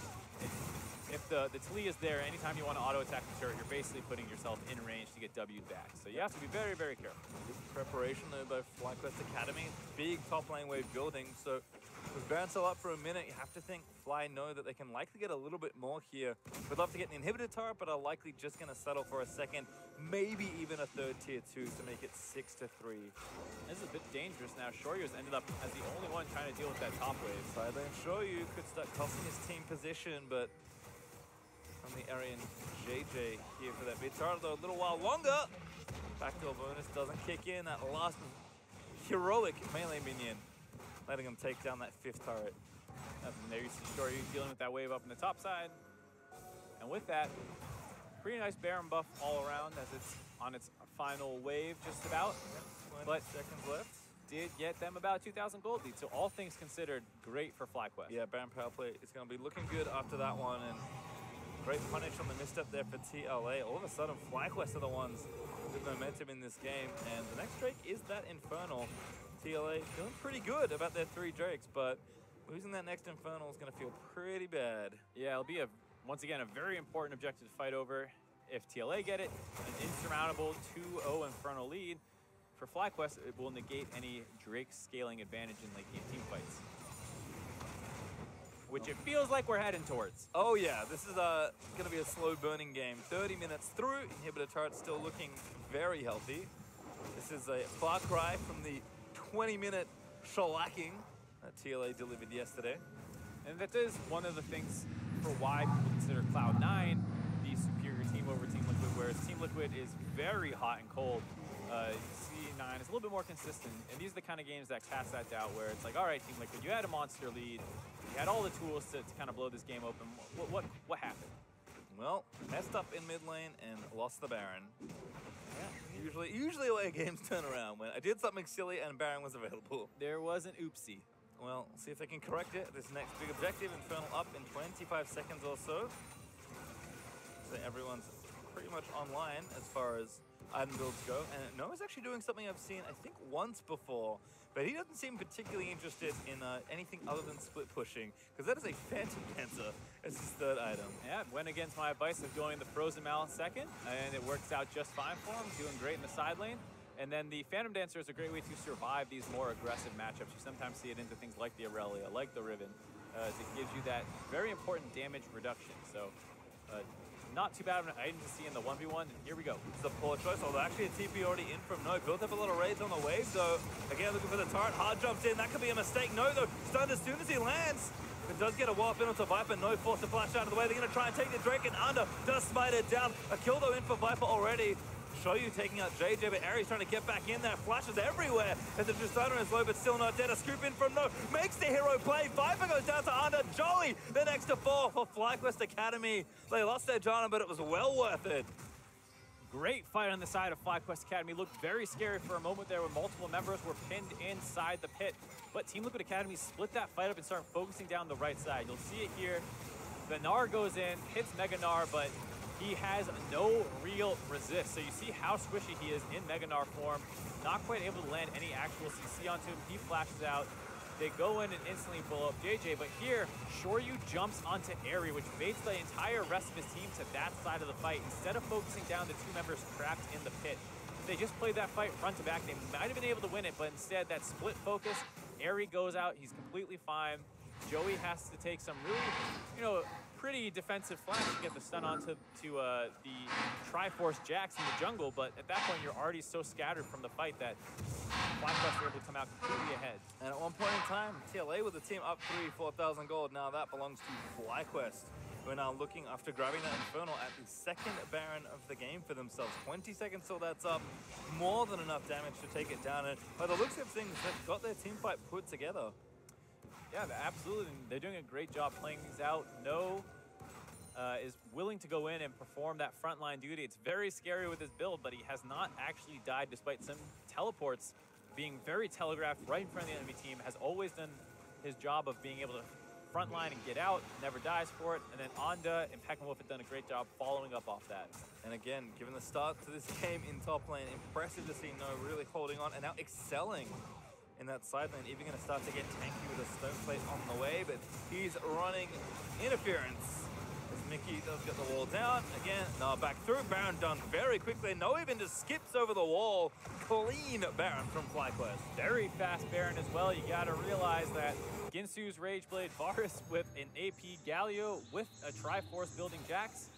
S3: If the Tali is there, anytime you want to auto attack the turret, you're basically putting yourself in range to get W'd back. So you have to be very, very careful.
S2: Good preparation though by FlyQuest Academy. Big top lane wave building. So with Baron still up for a minute, you have to think Fly know that they can likely get a little bit more here. Would love to get an inhibitor turret, but are likely just going to settle for a second, maybe even a third tier 2 to make it 6-3.
S3: This is a bit dangerous now. Shoryu's ended up as the only one trying to deal with that top wave.
S2: Side lane Shoryu could start costing his team position, but from the Aryan JJ here for that mid turret, though a little while longer. Backdoor bonus doesn't kick in. That last heroic melee minion, letting him take down that 5th turret.
S3: And there you see Shoryu dealing with that wave up in the top side. And with that, pretty nice Baron buff all around as it's on its final wave just about.
S2: 20 seconds left.
S3: Did get them about 2,000 gold lead. So all things considered, great for FlyQuest.
S2: Yeah, Baron power play is going to be looking good after that one. And great punish on the misstep there for TLA. All of a sudden, FlyQuest are the ones with momentum in this game. And the next Drake is that Infernal. TLA feeling pretty good about their 3 Drakes, but losing that next Infernal is going to feel pretty bad.
S3: Yeah, it'll be, once again, a very important objective to fight over. If TLA get it, an insurmountable 2-0 Infernal lead. For FlyQuest, it will negate any Drake scaling advantage in late game team fights. Which it feels like we're heading towards.
S2: Oh yeah, this is going to be a slow burning game. 30 minutes through, inhibitor turret still looking very healthy. This is a far cry from the 20-minute shellacking that TLA delivered yesterday.
S3: And that is one of the things for why people consider Cloud9 the superior team over Team Liquid, whereas Team Liquid is very hot and cold. C9 is a little bit more consistent, and these are the kind of games that cast that doubt where it's like, all right, Team Liquid, you had a monster lead, you had all the tools to kind of blow this game open. What happened?
S2: Well, messed up in mid lane and lost the Baron. Yeah, usually away games turn around when I did something silly and Baron was available.
S3: There was an oopsie.
S2: Well, see if they can correct it. This next big objective, Infernal up in 25 seconds or so. So everyone's pretty much online as far as item builds go. And Noah's actually doing something I've seen, I think, once before. But he doesn't seem particularly interested in anything other than split pushing, because that is a Phantom Dancer as his 3rd item.
S3: Yeah, went against my advice of going the Frozen Mallet second, and it works out just fine for him, doing great in the side lane. And then the Phantom Dancer is a great way to survive these more aggressive matchups. You sometimes see it into things like the Aurelia, like the Riven. as it gives you that very important damage reduction. So not too bad of an item to see in the 1v1, and here we go.
S2: It's a poor choice, although actually a TP already in from No. Built up a lot of raids on the wave, so again looking for the turret. Hard jumps in, that could be a mistake. No, though, stunned as soon as he lands. It does get a warp in onto Viper, No forced to flash out of the way. They're going to try and take the Drake, and Under does smite it down. A kill though in for Viper already. Shoyu taking out JJ, but Aries trying to get back in there. Flashes everywhere as the Tristana is low, but still not dead. A scoop in from No, makes the hero play. Viper goes down to Under. Joey, the next to 4 for FlyQuest Academy. They lost their Jana, but it was well worth it.
S3: Great fight on the side of FlyQuest Academy. Looked very scary for a moment there when multiple members were pinned inside the pit. But Team Liquid Academy split that fight up and started focusing down the right side. You'll see it here. The Gnar goes in, hits Mega Gnar, but he has no real resist. So you see how squishy he is in Mega Gnar form. Not quite able to land any actual CC onto him. He flashes out. They go in and instantly blow up JJ, but here, Shoryu jumps onto Airy, which baits the entire rest of his team to that side of the fight. Instead of focusing down the 2 members trapped in the pit, they just played that fight front to back. They might have been able to win it, but instead, that split focus, Airy goes out, he's completely fine. Joey has to take some really, pretty defensive flank to get the stun onto the Triforce Jax in the jungle, but at that point, you're already so scattered from the fight that FlyQuest were able to come out completely ahead.
S2: And at one point in time, TLA with the team up 4,000 gold. Now that belongs to FlyQuest. We're now looking after grabbing that Infernal at the second Baron of the game for themselves. 20 seconds till that's up. More than enough damage to take it down. And by the looks of things, they've got their team fight put together.
S3: Yeah, absolutely. They're doing a great job playing these out. No is willing to go in and perform that frontline duty. It's very scary with his build, but he has not actually died despite some teleports being very telegraphed right in front of the enemy team. Has always done his job of being able to frontline and get out, never dies for it. And then Onda and Peckenwolf have done a great job following up off that.
S2: And again, given the start to this game in top lane, impressive to see No really holding on and now excelling in that side lane. Even going to start to get tanky with a stone plate on the way, but he's running interference. As Mickey does get the wall down. Again, no, back through. Baron done very quickly. No even just skips over the wall. Clean Baron from FlyQuest.
S3: Very fast Baron as well. You got to realize that Ginsu's Rageblade, Varus with an AP Galio with a Triforce building Jax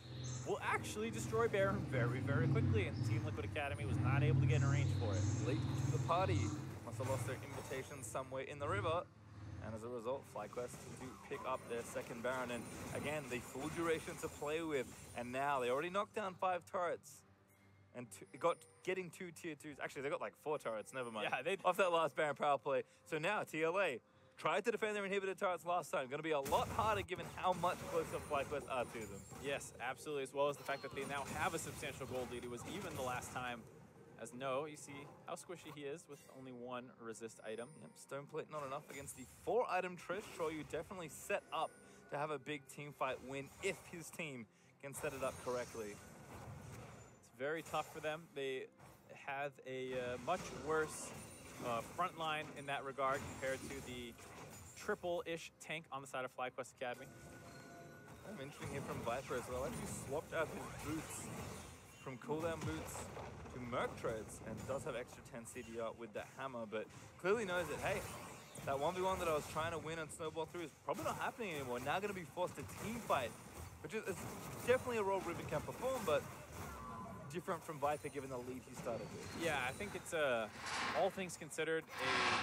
S3: will actually destroy Baron very, very quickly. And Team Liquid Academy was not able to get in range for it.
S2: Late to the party. Must have lost their invitation somewhere in the river. And as a result, FlyQuest do pick up their second Baron. And again, the full duration to play with. And now they already knocked down 5 turrets. And getting 2 tier 2s. Actually, they got like 4 turrets, never mind.
S3: Yeah,
S2: off that last Baron power play. So now TLA tried to defend their inhibitor turrets last time. Going to be a lot harder given how much closer FlyQuest are to them.
S3: Yes, absolutely. As well as the fact that they now have a substantial gold lead. It was even the last time. As No, you see how squishy he is with only 1 resist item.
S2: Yep, stone plate not enough against the 4 item Trish. Shoryu definitely set up to have a big team fight win if his team can set it up correctly.
S3: It's very tough for them. They have a much worse front line in that regard compared to the triple-ish tank on the side of FlyQuest Academy.
S2: Interesting here from Viper as well. Actually swapped out his boots from cooldown boots to Merc Treads, and does have extra 10 CDR with that hammer, but clearly knows that, hey, that 1v1 that I was trying to win and snowball through is probably not happening anymore. Now going to be forced to team fight, which is definitely a role Ruben can perform, but different from Viper given the lead he started with.
S3: Yeah, I think it's, all things considered,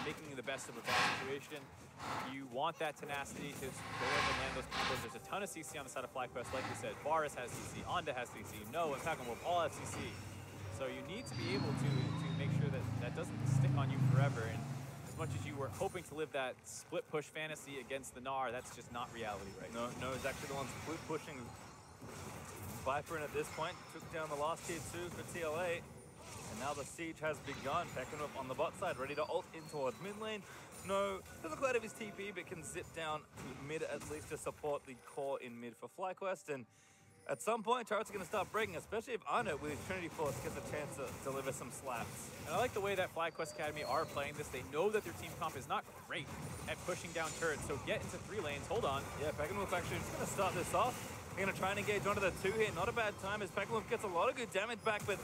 S3: making the best of a bad situation. You want that tenacity to go in and land those combos. There's a ton of CC on the side of FlyQuest. Like we said, Varus has CC, Onda has CC, No and Peckenwolf all have CC. So you need to be able to make sure that that doesn't stick on you forever. And as much as you were hoping to live that split push fantasy against the Gnar, that's just not reality right now.
S2: No is actually the one split pushing Viper in at this point. Took down the last tier 2 for TLA. And now the siege has begun. Peckenwolf on the bot side, ready to ult in towards mid lane. No, doesn't quite have his TP, but can zip down to mid at least to support the core in mid for FlyQuest. And at some point, turrets are going to start breaking, especially if Arno with his Trinity Force gets a chance to deliver some slaps.
S3: And I like the way that FlyQuest Academy are playing this. They know that their team comp is not great at pushing down turrets, so get into 3 lanes, hold on.
S2: Yeah, Peckenwolf actually just going to start this off. They're going to try and engage onto the 2 here. Not a bad time as Pekkalov gets a lot of good damage back, but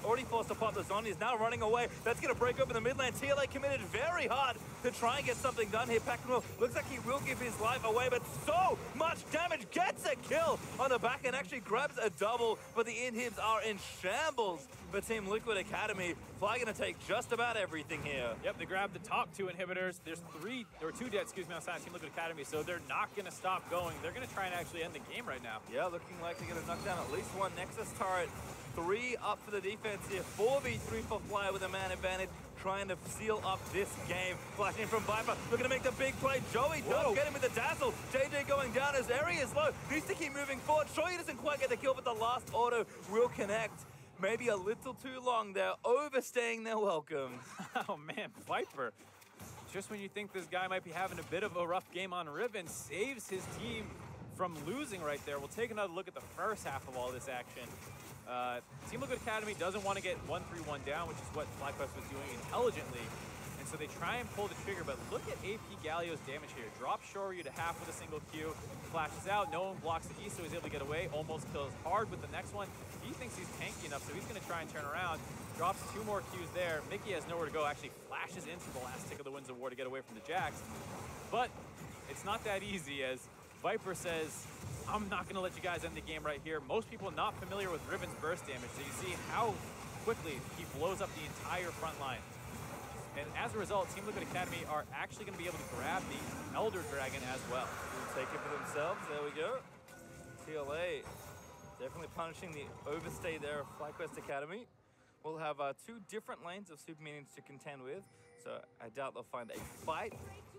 S2: already forced to pop the zombie. Is now running away. That's going to break open the mid lane. TLA committed very hard to try and get something done here. Pekkalov looks like he will give his life away, but so much damage. Gets a kill on the back and actually grabs a double, but the inhibs are in shambles for Team Liquid Academy. Fly going to take just about everything here.
S3: Yep, they grabbed the top 2 inhibitors. There's 2 dead, excuse me, outside Team Liquid Academy, so they're not going to stop going. They're going to try and actually end the game right now.
S2: Yeah, looking like they're going to knock down at least one Nexus turret. 3 up for the defense here. 4v3 for Fly with a man advantage, trying to seal up this game. Flashing from Viper, looking to make the big play. Joey does get him with the dazzle. JJ going down as area is low. Needs to keep moving forward. Sure, he doesn't quite get the kill, but the last auto will connect. Maybe a little too long there, overstaying their welcome.
S3: Oh man, Viper. Just when you think this guy might be having a bit of a rough game on Riven, saves his team from losing right there. We'll take another look at the first half of all this action. Team Liquid Academy doesn't want to get 1-3-1 down, which is what FlyQuest was doing intelligently. And so they try and pull the trigger, but look at AP Galio's damage here. Drops Shoryu to half with a single Q, flashes out, no one blocks the E, so he's able to get away, almost kills hard with the next one. He thinks he's tanky enough, so he's going to try and turn around. Drops 2 more Qs there. Mickey has nowhere to go, actually flashes into the last tick of the Winds of War to get away from the Jax. But it's not that easy, as Viper says, I'm not going to let you guys end the game right here. Most people not familiar with Riven's burst damage, so you see how quickly he blows up the entire front line. And as a result, Team Liquid Academy are actually going to be able to grab the Elder Dragon as well.
S2: Take it for themselves. There we go. TLA definitely punishing the overstay there of FlyQuest Academy. We'll have 2 different lanes of super minions to contend with, so I doubt they'll find a fight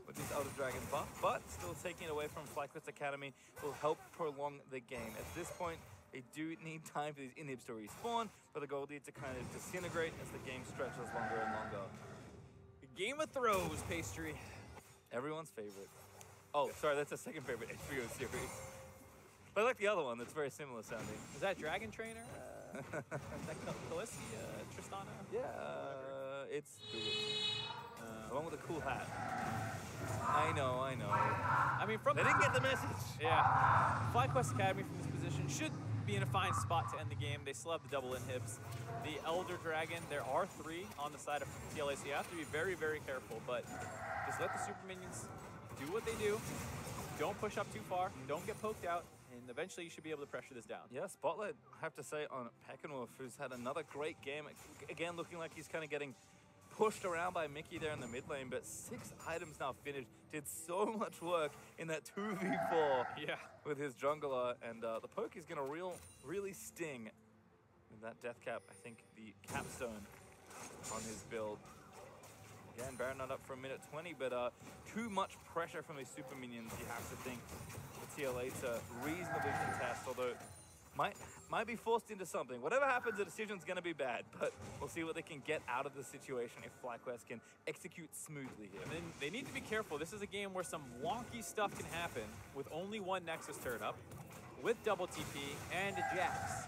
S2: with this Elder Dragon buff, but still taking it away from FlyQuest Academy will help prolong the game. At this point, they do need time for these inhibs to respawn, but the goal needs to kind of disintegrate as the game stretches longer and longer.
S3: Game of Thrones, Pastry.
S2: Everyone's favorite. Oh, sorry, that's a second favorite HBO series. But I like the other one that's very similar sounding.
S3: Is that Dragon Trainer? Is that Khaleesi? Tristana?
S2: Yeah, it's the one with the cool hat. I know.
S3: I mean,
S2: They didn't get the message.
S3: Yeah. FlyQuest Academy from this position should be in a fine spot to end the game. They still have the double inhibs. The Elder Dragon, there are 3 on the side of TLA, so you have to be very, very careful, but just let the super minions do what they do. Don't push up too far, don't get poked out, and eventually you should be able to pressure this down.
S2: Yeah, spotlight, I have to say, on Pekkalov, who's had another great game. Again, looking like he's kind of getting pushed around by Mickey there in the mid lane, but 6 items now finished. Did so much work in that 2v4 with his jungler, and the poke is going to really sting. And that death cap, I think, the capstone on his build. Again, Baron not up for a minute 20, but too much pressure from his super minions, you have to think, for TLA to reasonably contest, although might be forced into something. Whatever happens, the decision's going to be bad, but we'll see what they can get out of the situation if FlyQuest can execute smoothly here.
S3: And then they need to be careful. This is a game where some wonky stuff can happen with only 1 Nexus turret up, with double TP and a Jax.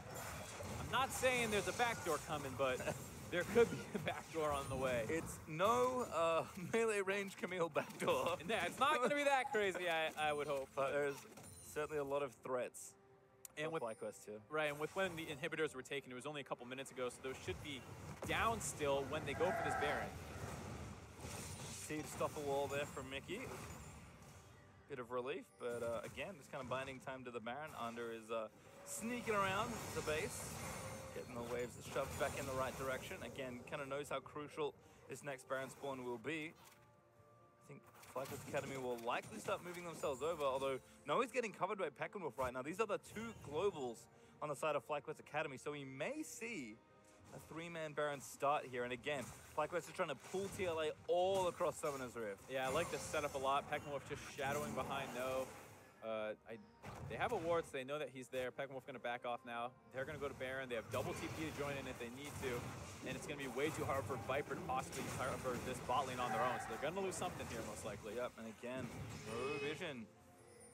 S3: I'm not saying there's a backdoor coming, but there could be a backdoor on the way.
S2: It's no melee range Camille backdoor.
S3: Yeah, it's not going to be that crazy, I would hope.
S2: But there's certainly a lot of threats. And with FlyQuest too.
S3: Right, and with when the inhibitors were taken, it was only a couple minutes ago, so those should be down still when they go for this Baron.
S2: Thieves stop a wall there from Mickey. Bit of relief, but again, just kind of binding time to the Baron. Under is sneaking around the base, getting the waves shoved back in the right direction. Again, kind of knows how crucial this next Baron spawn will be. I think FlyQuest Academy will likely start moving themselves over, although Noah's getting covered by Pekkalov right now. These are the 2 globals on the side of FlyQuest Academy, so we may see a 3-man Baron start here. And again, FlyQuest is trying to pull TLA all across Summoner's Rift.
S3: Yeah, I like this setup a lot. Pekkalov just shadowing behind No. They have a ward, so they know that he's there. Pekkalov going to back off now. They're going to go to Baron. They have double TP to join in if they need to. And it's going to be way too hard for Viper to possibly cover this bot lane on their own. So they're going to lose something here, most likely.
S2: Yep, and again, no vision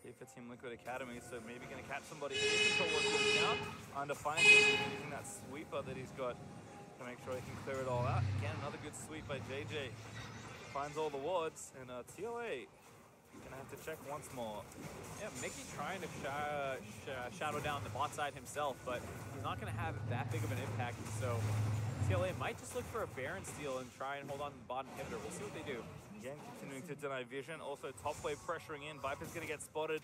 S2: here for Team Liquid Academy. So maybe going to catch somebody in control what goes down. Under fine using that sweeper that he's got to make sure he can clear it all out. Again, another good sweep by JJ. Finds all the wards, and TLA Gonna have to check once more.
S3: Yeah, Mickey trying to shadow down the bot side himself, but he's not going to have that big of an impact. So TLA might just look for a Baron steal and try and hold on to the bot inhibitor. We'll see what they do.
S2: Again, continuing to deny vision. Also, top wave pressuring in. Viper's going to get spotted.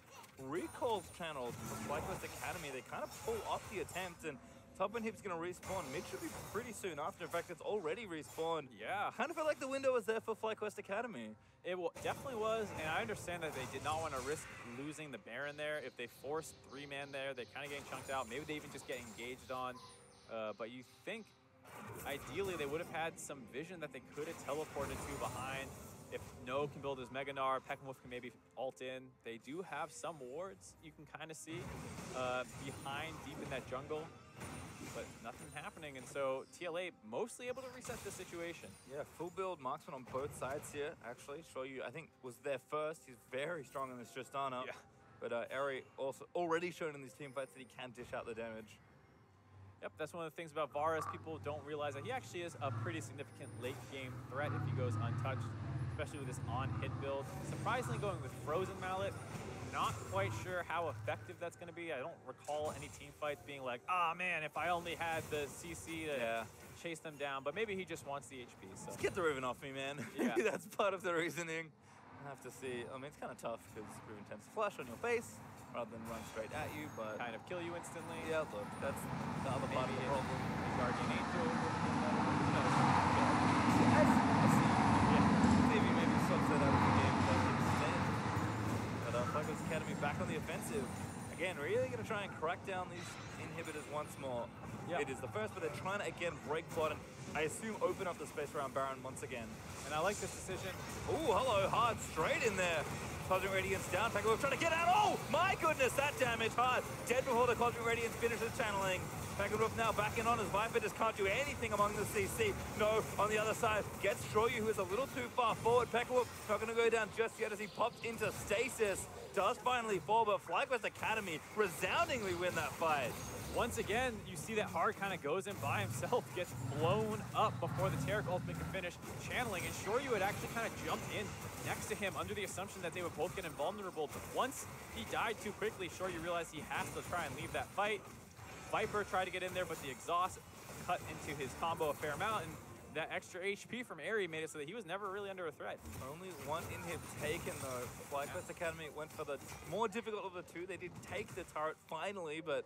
S2: Recalls channeled from FlyQuest Academy. They kind of pull off the attempt, and top and hip's going to respawn. Mid should be pretty soon after. In fact, it's already respawned.
S3: Yeah.
S2: Kind of felt like the window was there for FlyQuest Academy.
S3: It definitely was, and I understand that they did not want to risk losing the Baron there. If they forced 3-man there, they're kind of getting chunked out. Maybe they even just get engaged on. But you think, ideally, they would have had some vision that they could have teleported to behind. If No can build his Mega Gnar, Peckenwolf can maybe ult in. They do have some wards you can kind of see behind, deep in that jungle. But nothing happening, and so TLA mostly able to reset the situation.
S2: Yeah, full build marksman on both sides here, actually. Shoyu, I think, was there first. He's very strong in this Tristana.
S3: Yeah.
S2: But Eri also already shown in these team fights that he can dish out the damage.
S3: Yep, that's one of the things about Varus. People don't realize that he actually is a pretty significant late game threat if he goes untouched, especially with this on-hit build. Surprisingly going with Frozen Mallet. Not quite sure how effective that's going to be. I don't recall any team fights being like, ah, man, if I only had the CC to chase them down. But maybe he just wants the HP. So.
S2: Just get the Riven off me, man.
S3: Yeah.
S2: That's part of the reasoning. I have to see. I mean, it's kind of tough because Riven tends to flash on your face rather than run straight at you, but
S3: Kind of kill you instantly.
S2: yeah, look, that's the other part of the
S3: Maybe
S2: problem.
S3: The Guardian Angel. Who knows?
S2: I see. Yeah. Maybe swaps that out of the game, but instead. But FlyQuest Academy back on the offensive. Again, really going to try and crack down these inhibitors once more.
S3: Yeah.
S2: It is the first, but they're trying to, again, break plot and I assume open up the space around Baron once again.
S3: And I like this decision.
S2: Ooh, hello, Hard straight in there. Cosmic Radiance down, Peckenwolf trying to get out. Oh, my goodness, that damage. Hard dead before the Cosmic Radiance finishes channeling. Peckenwolf now backing on as Viper just can't do anything among the CC. No, on the other side, gets Shoyu, who is a little too far forward. Peckenwolf not going to go down just yet as he pops into stasis. Does finally fall, but FlyQuest Academy resoundingly win that fight.
S3: Once again, you see that Hard kind of goes in by himself, gets blown up before the Taric ultimate can finish channeling, and Shoryu had actually kind of jumped in next to him under the assumption that they would both get invulnerable, but once he died too quickly, Shoryu realized he has to try and leave that fight. Viper tried to get in there, but the exhaust cut into his combo a fair amount, and that extra HP from Eri made it so that he was never really under a threat.
S2: Only one inhib taken though. FlyQuest Academy went for the more difficult of the two. They did take the turret finally, but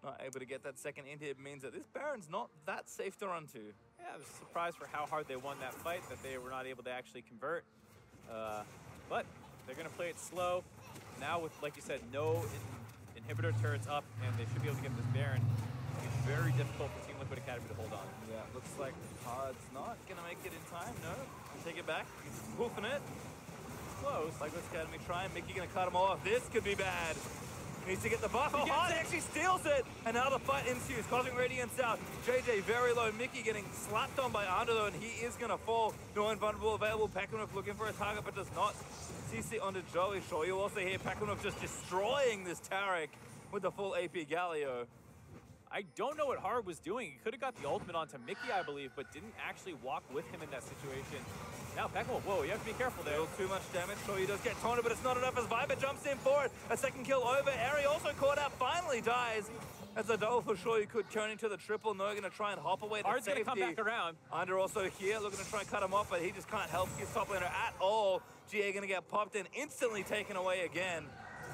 S2: not able to get that second inhib means that this Baron's not that safe to run to.
S3: Yeah, I was surprised for how hard they won that fight, that they were not able to actually convert. But they're going to play it slow. Now with, like you said, no inhibitor turrets up, and they should be able to get this Baron. It's very difficult for Team Liquid Academy to hold on.
S2: Yeah, looks like Hard's not going to make it in time. No, take it back. He's hoofing it.
S3: Close.
S2: FlyQuest Academy trying. Mickey going to cut him off. This could be bad. Needs to get the buff. Oh, Hard actually steals it. And now the fight ensues. Cosmic Radiance out. JJ very low. Mickey getting slapped on by Ando though, and he is going to fall. No invulnerable available. Peckenwolf looking for a target, but does not. CC onto Joey. You also hear Peckenwolf just destroying this Taric with the full AP Galio.
S3: I don't know what Hard was doing. He could have got the ultimate onto Mickey, I believe, but didn't actually walk with him in that situation. Now Peckenwolf, whoa, you have to be careful there.
S2: Still too much damage. He does get taunted, but it's not enough as Viper jumps in for it. A second kill over. Eri also caught out, finally dies. As the double for sure, you could turn into the triple. No, going to try and hop away to
S3: Hard's
S2: safety.
S3: going to come back around.
S2: Under also here, looking to try and cut him off, but he just can't help his top laner at all. GA going to get popped in, instantly taken away again.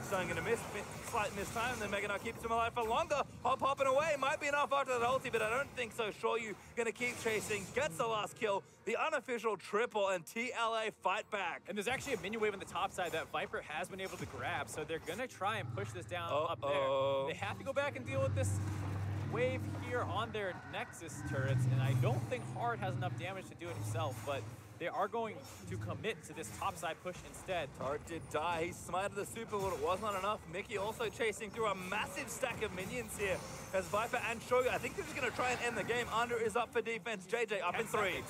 S2: Stone going to slight miss time, then Mega Gnar keeps him alive for longer. Hopping away, might be enough after that ulti, but I don't think so. Shoryu going to keep chasing, gets the last kill, the unofficial triple, and TLA fight back.
S3: And there's actually a minion wave on the top side that Viper has been able to grab, so they're going to try and push this down up there. They have to go back and deal with this wave here on their Nexus turrets, and I don't think Hard has enough damage to do it himself, but they are going to commit to this topside push instead.
S2: Tart did die. He smited the super, but it was not enough. Mickey also chasing through a massive stack of minions here as Viper and Shoyu. I think they're just going to try and end the game. Under is up for defense. JJ up in 3.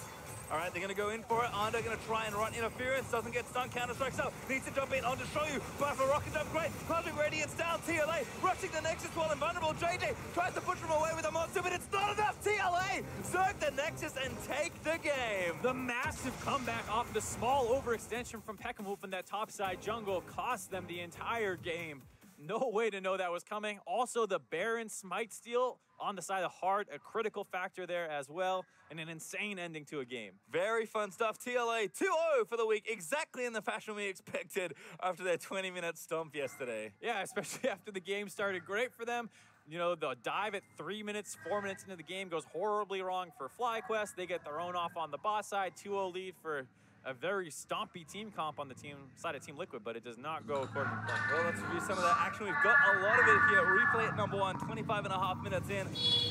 S2: All right, they're going to go in for it. Anda going to try and run interference. Doesn't get stunned. Counter-strikes out. Needs to jump in on to show you. But for rocket jump, great. Cosmic Radiance down. TLA rushing the Nexus while invulnerable. JJ tries to push him away with a monster, but it's not enough. TLA zerk the Nexus and take the game.
S3: The massive comeback off the small overextension from Peckham in that topside jungle cost them the entire game. No way to know that was coming. Also, the Baron Smite steal on the side of Hard, a critical factor there as well, and an insane ending to a game.
S2: Very fun stuff. TLA 2-0 for the week, exactly in the fashion we expected after their 20-minute stomp yesterday.
S3: Yeah, especially after the game started great for them. You know, the dive at 3 minutes, 4 minutes into the game goes horribly wrong for FlyQuest. They get their own off on the boss side, 2-0 lead for a very stompy team comp on the team side of Team Liquid, but it does not go according to plan.
S2: Well, let's review some of that action. We've got a lot of it here. Replay at number 1, 25.5 minutes in.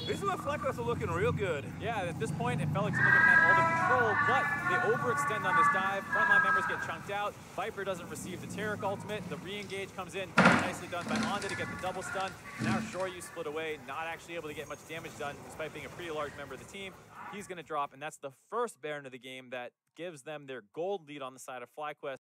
S2: This is where FlyQuest are looking real good.
S3: Yeah, at this point, it felt like Team Liquid had all the control, but they overextend on this dive. Frontline members get chunked out. Viper doesn't receive the Taric ultimate. The re-engage comes in. Nicely done by Onda to get the double stun. Now Shoryu split away, not actually able to get much damage done despite being a pretty large member of the team. He's going to drop, and that's the first Baron of the game that gives them their gold lead on the side of FlyQuest.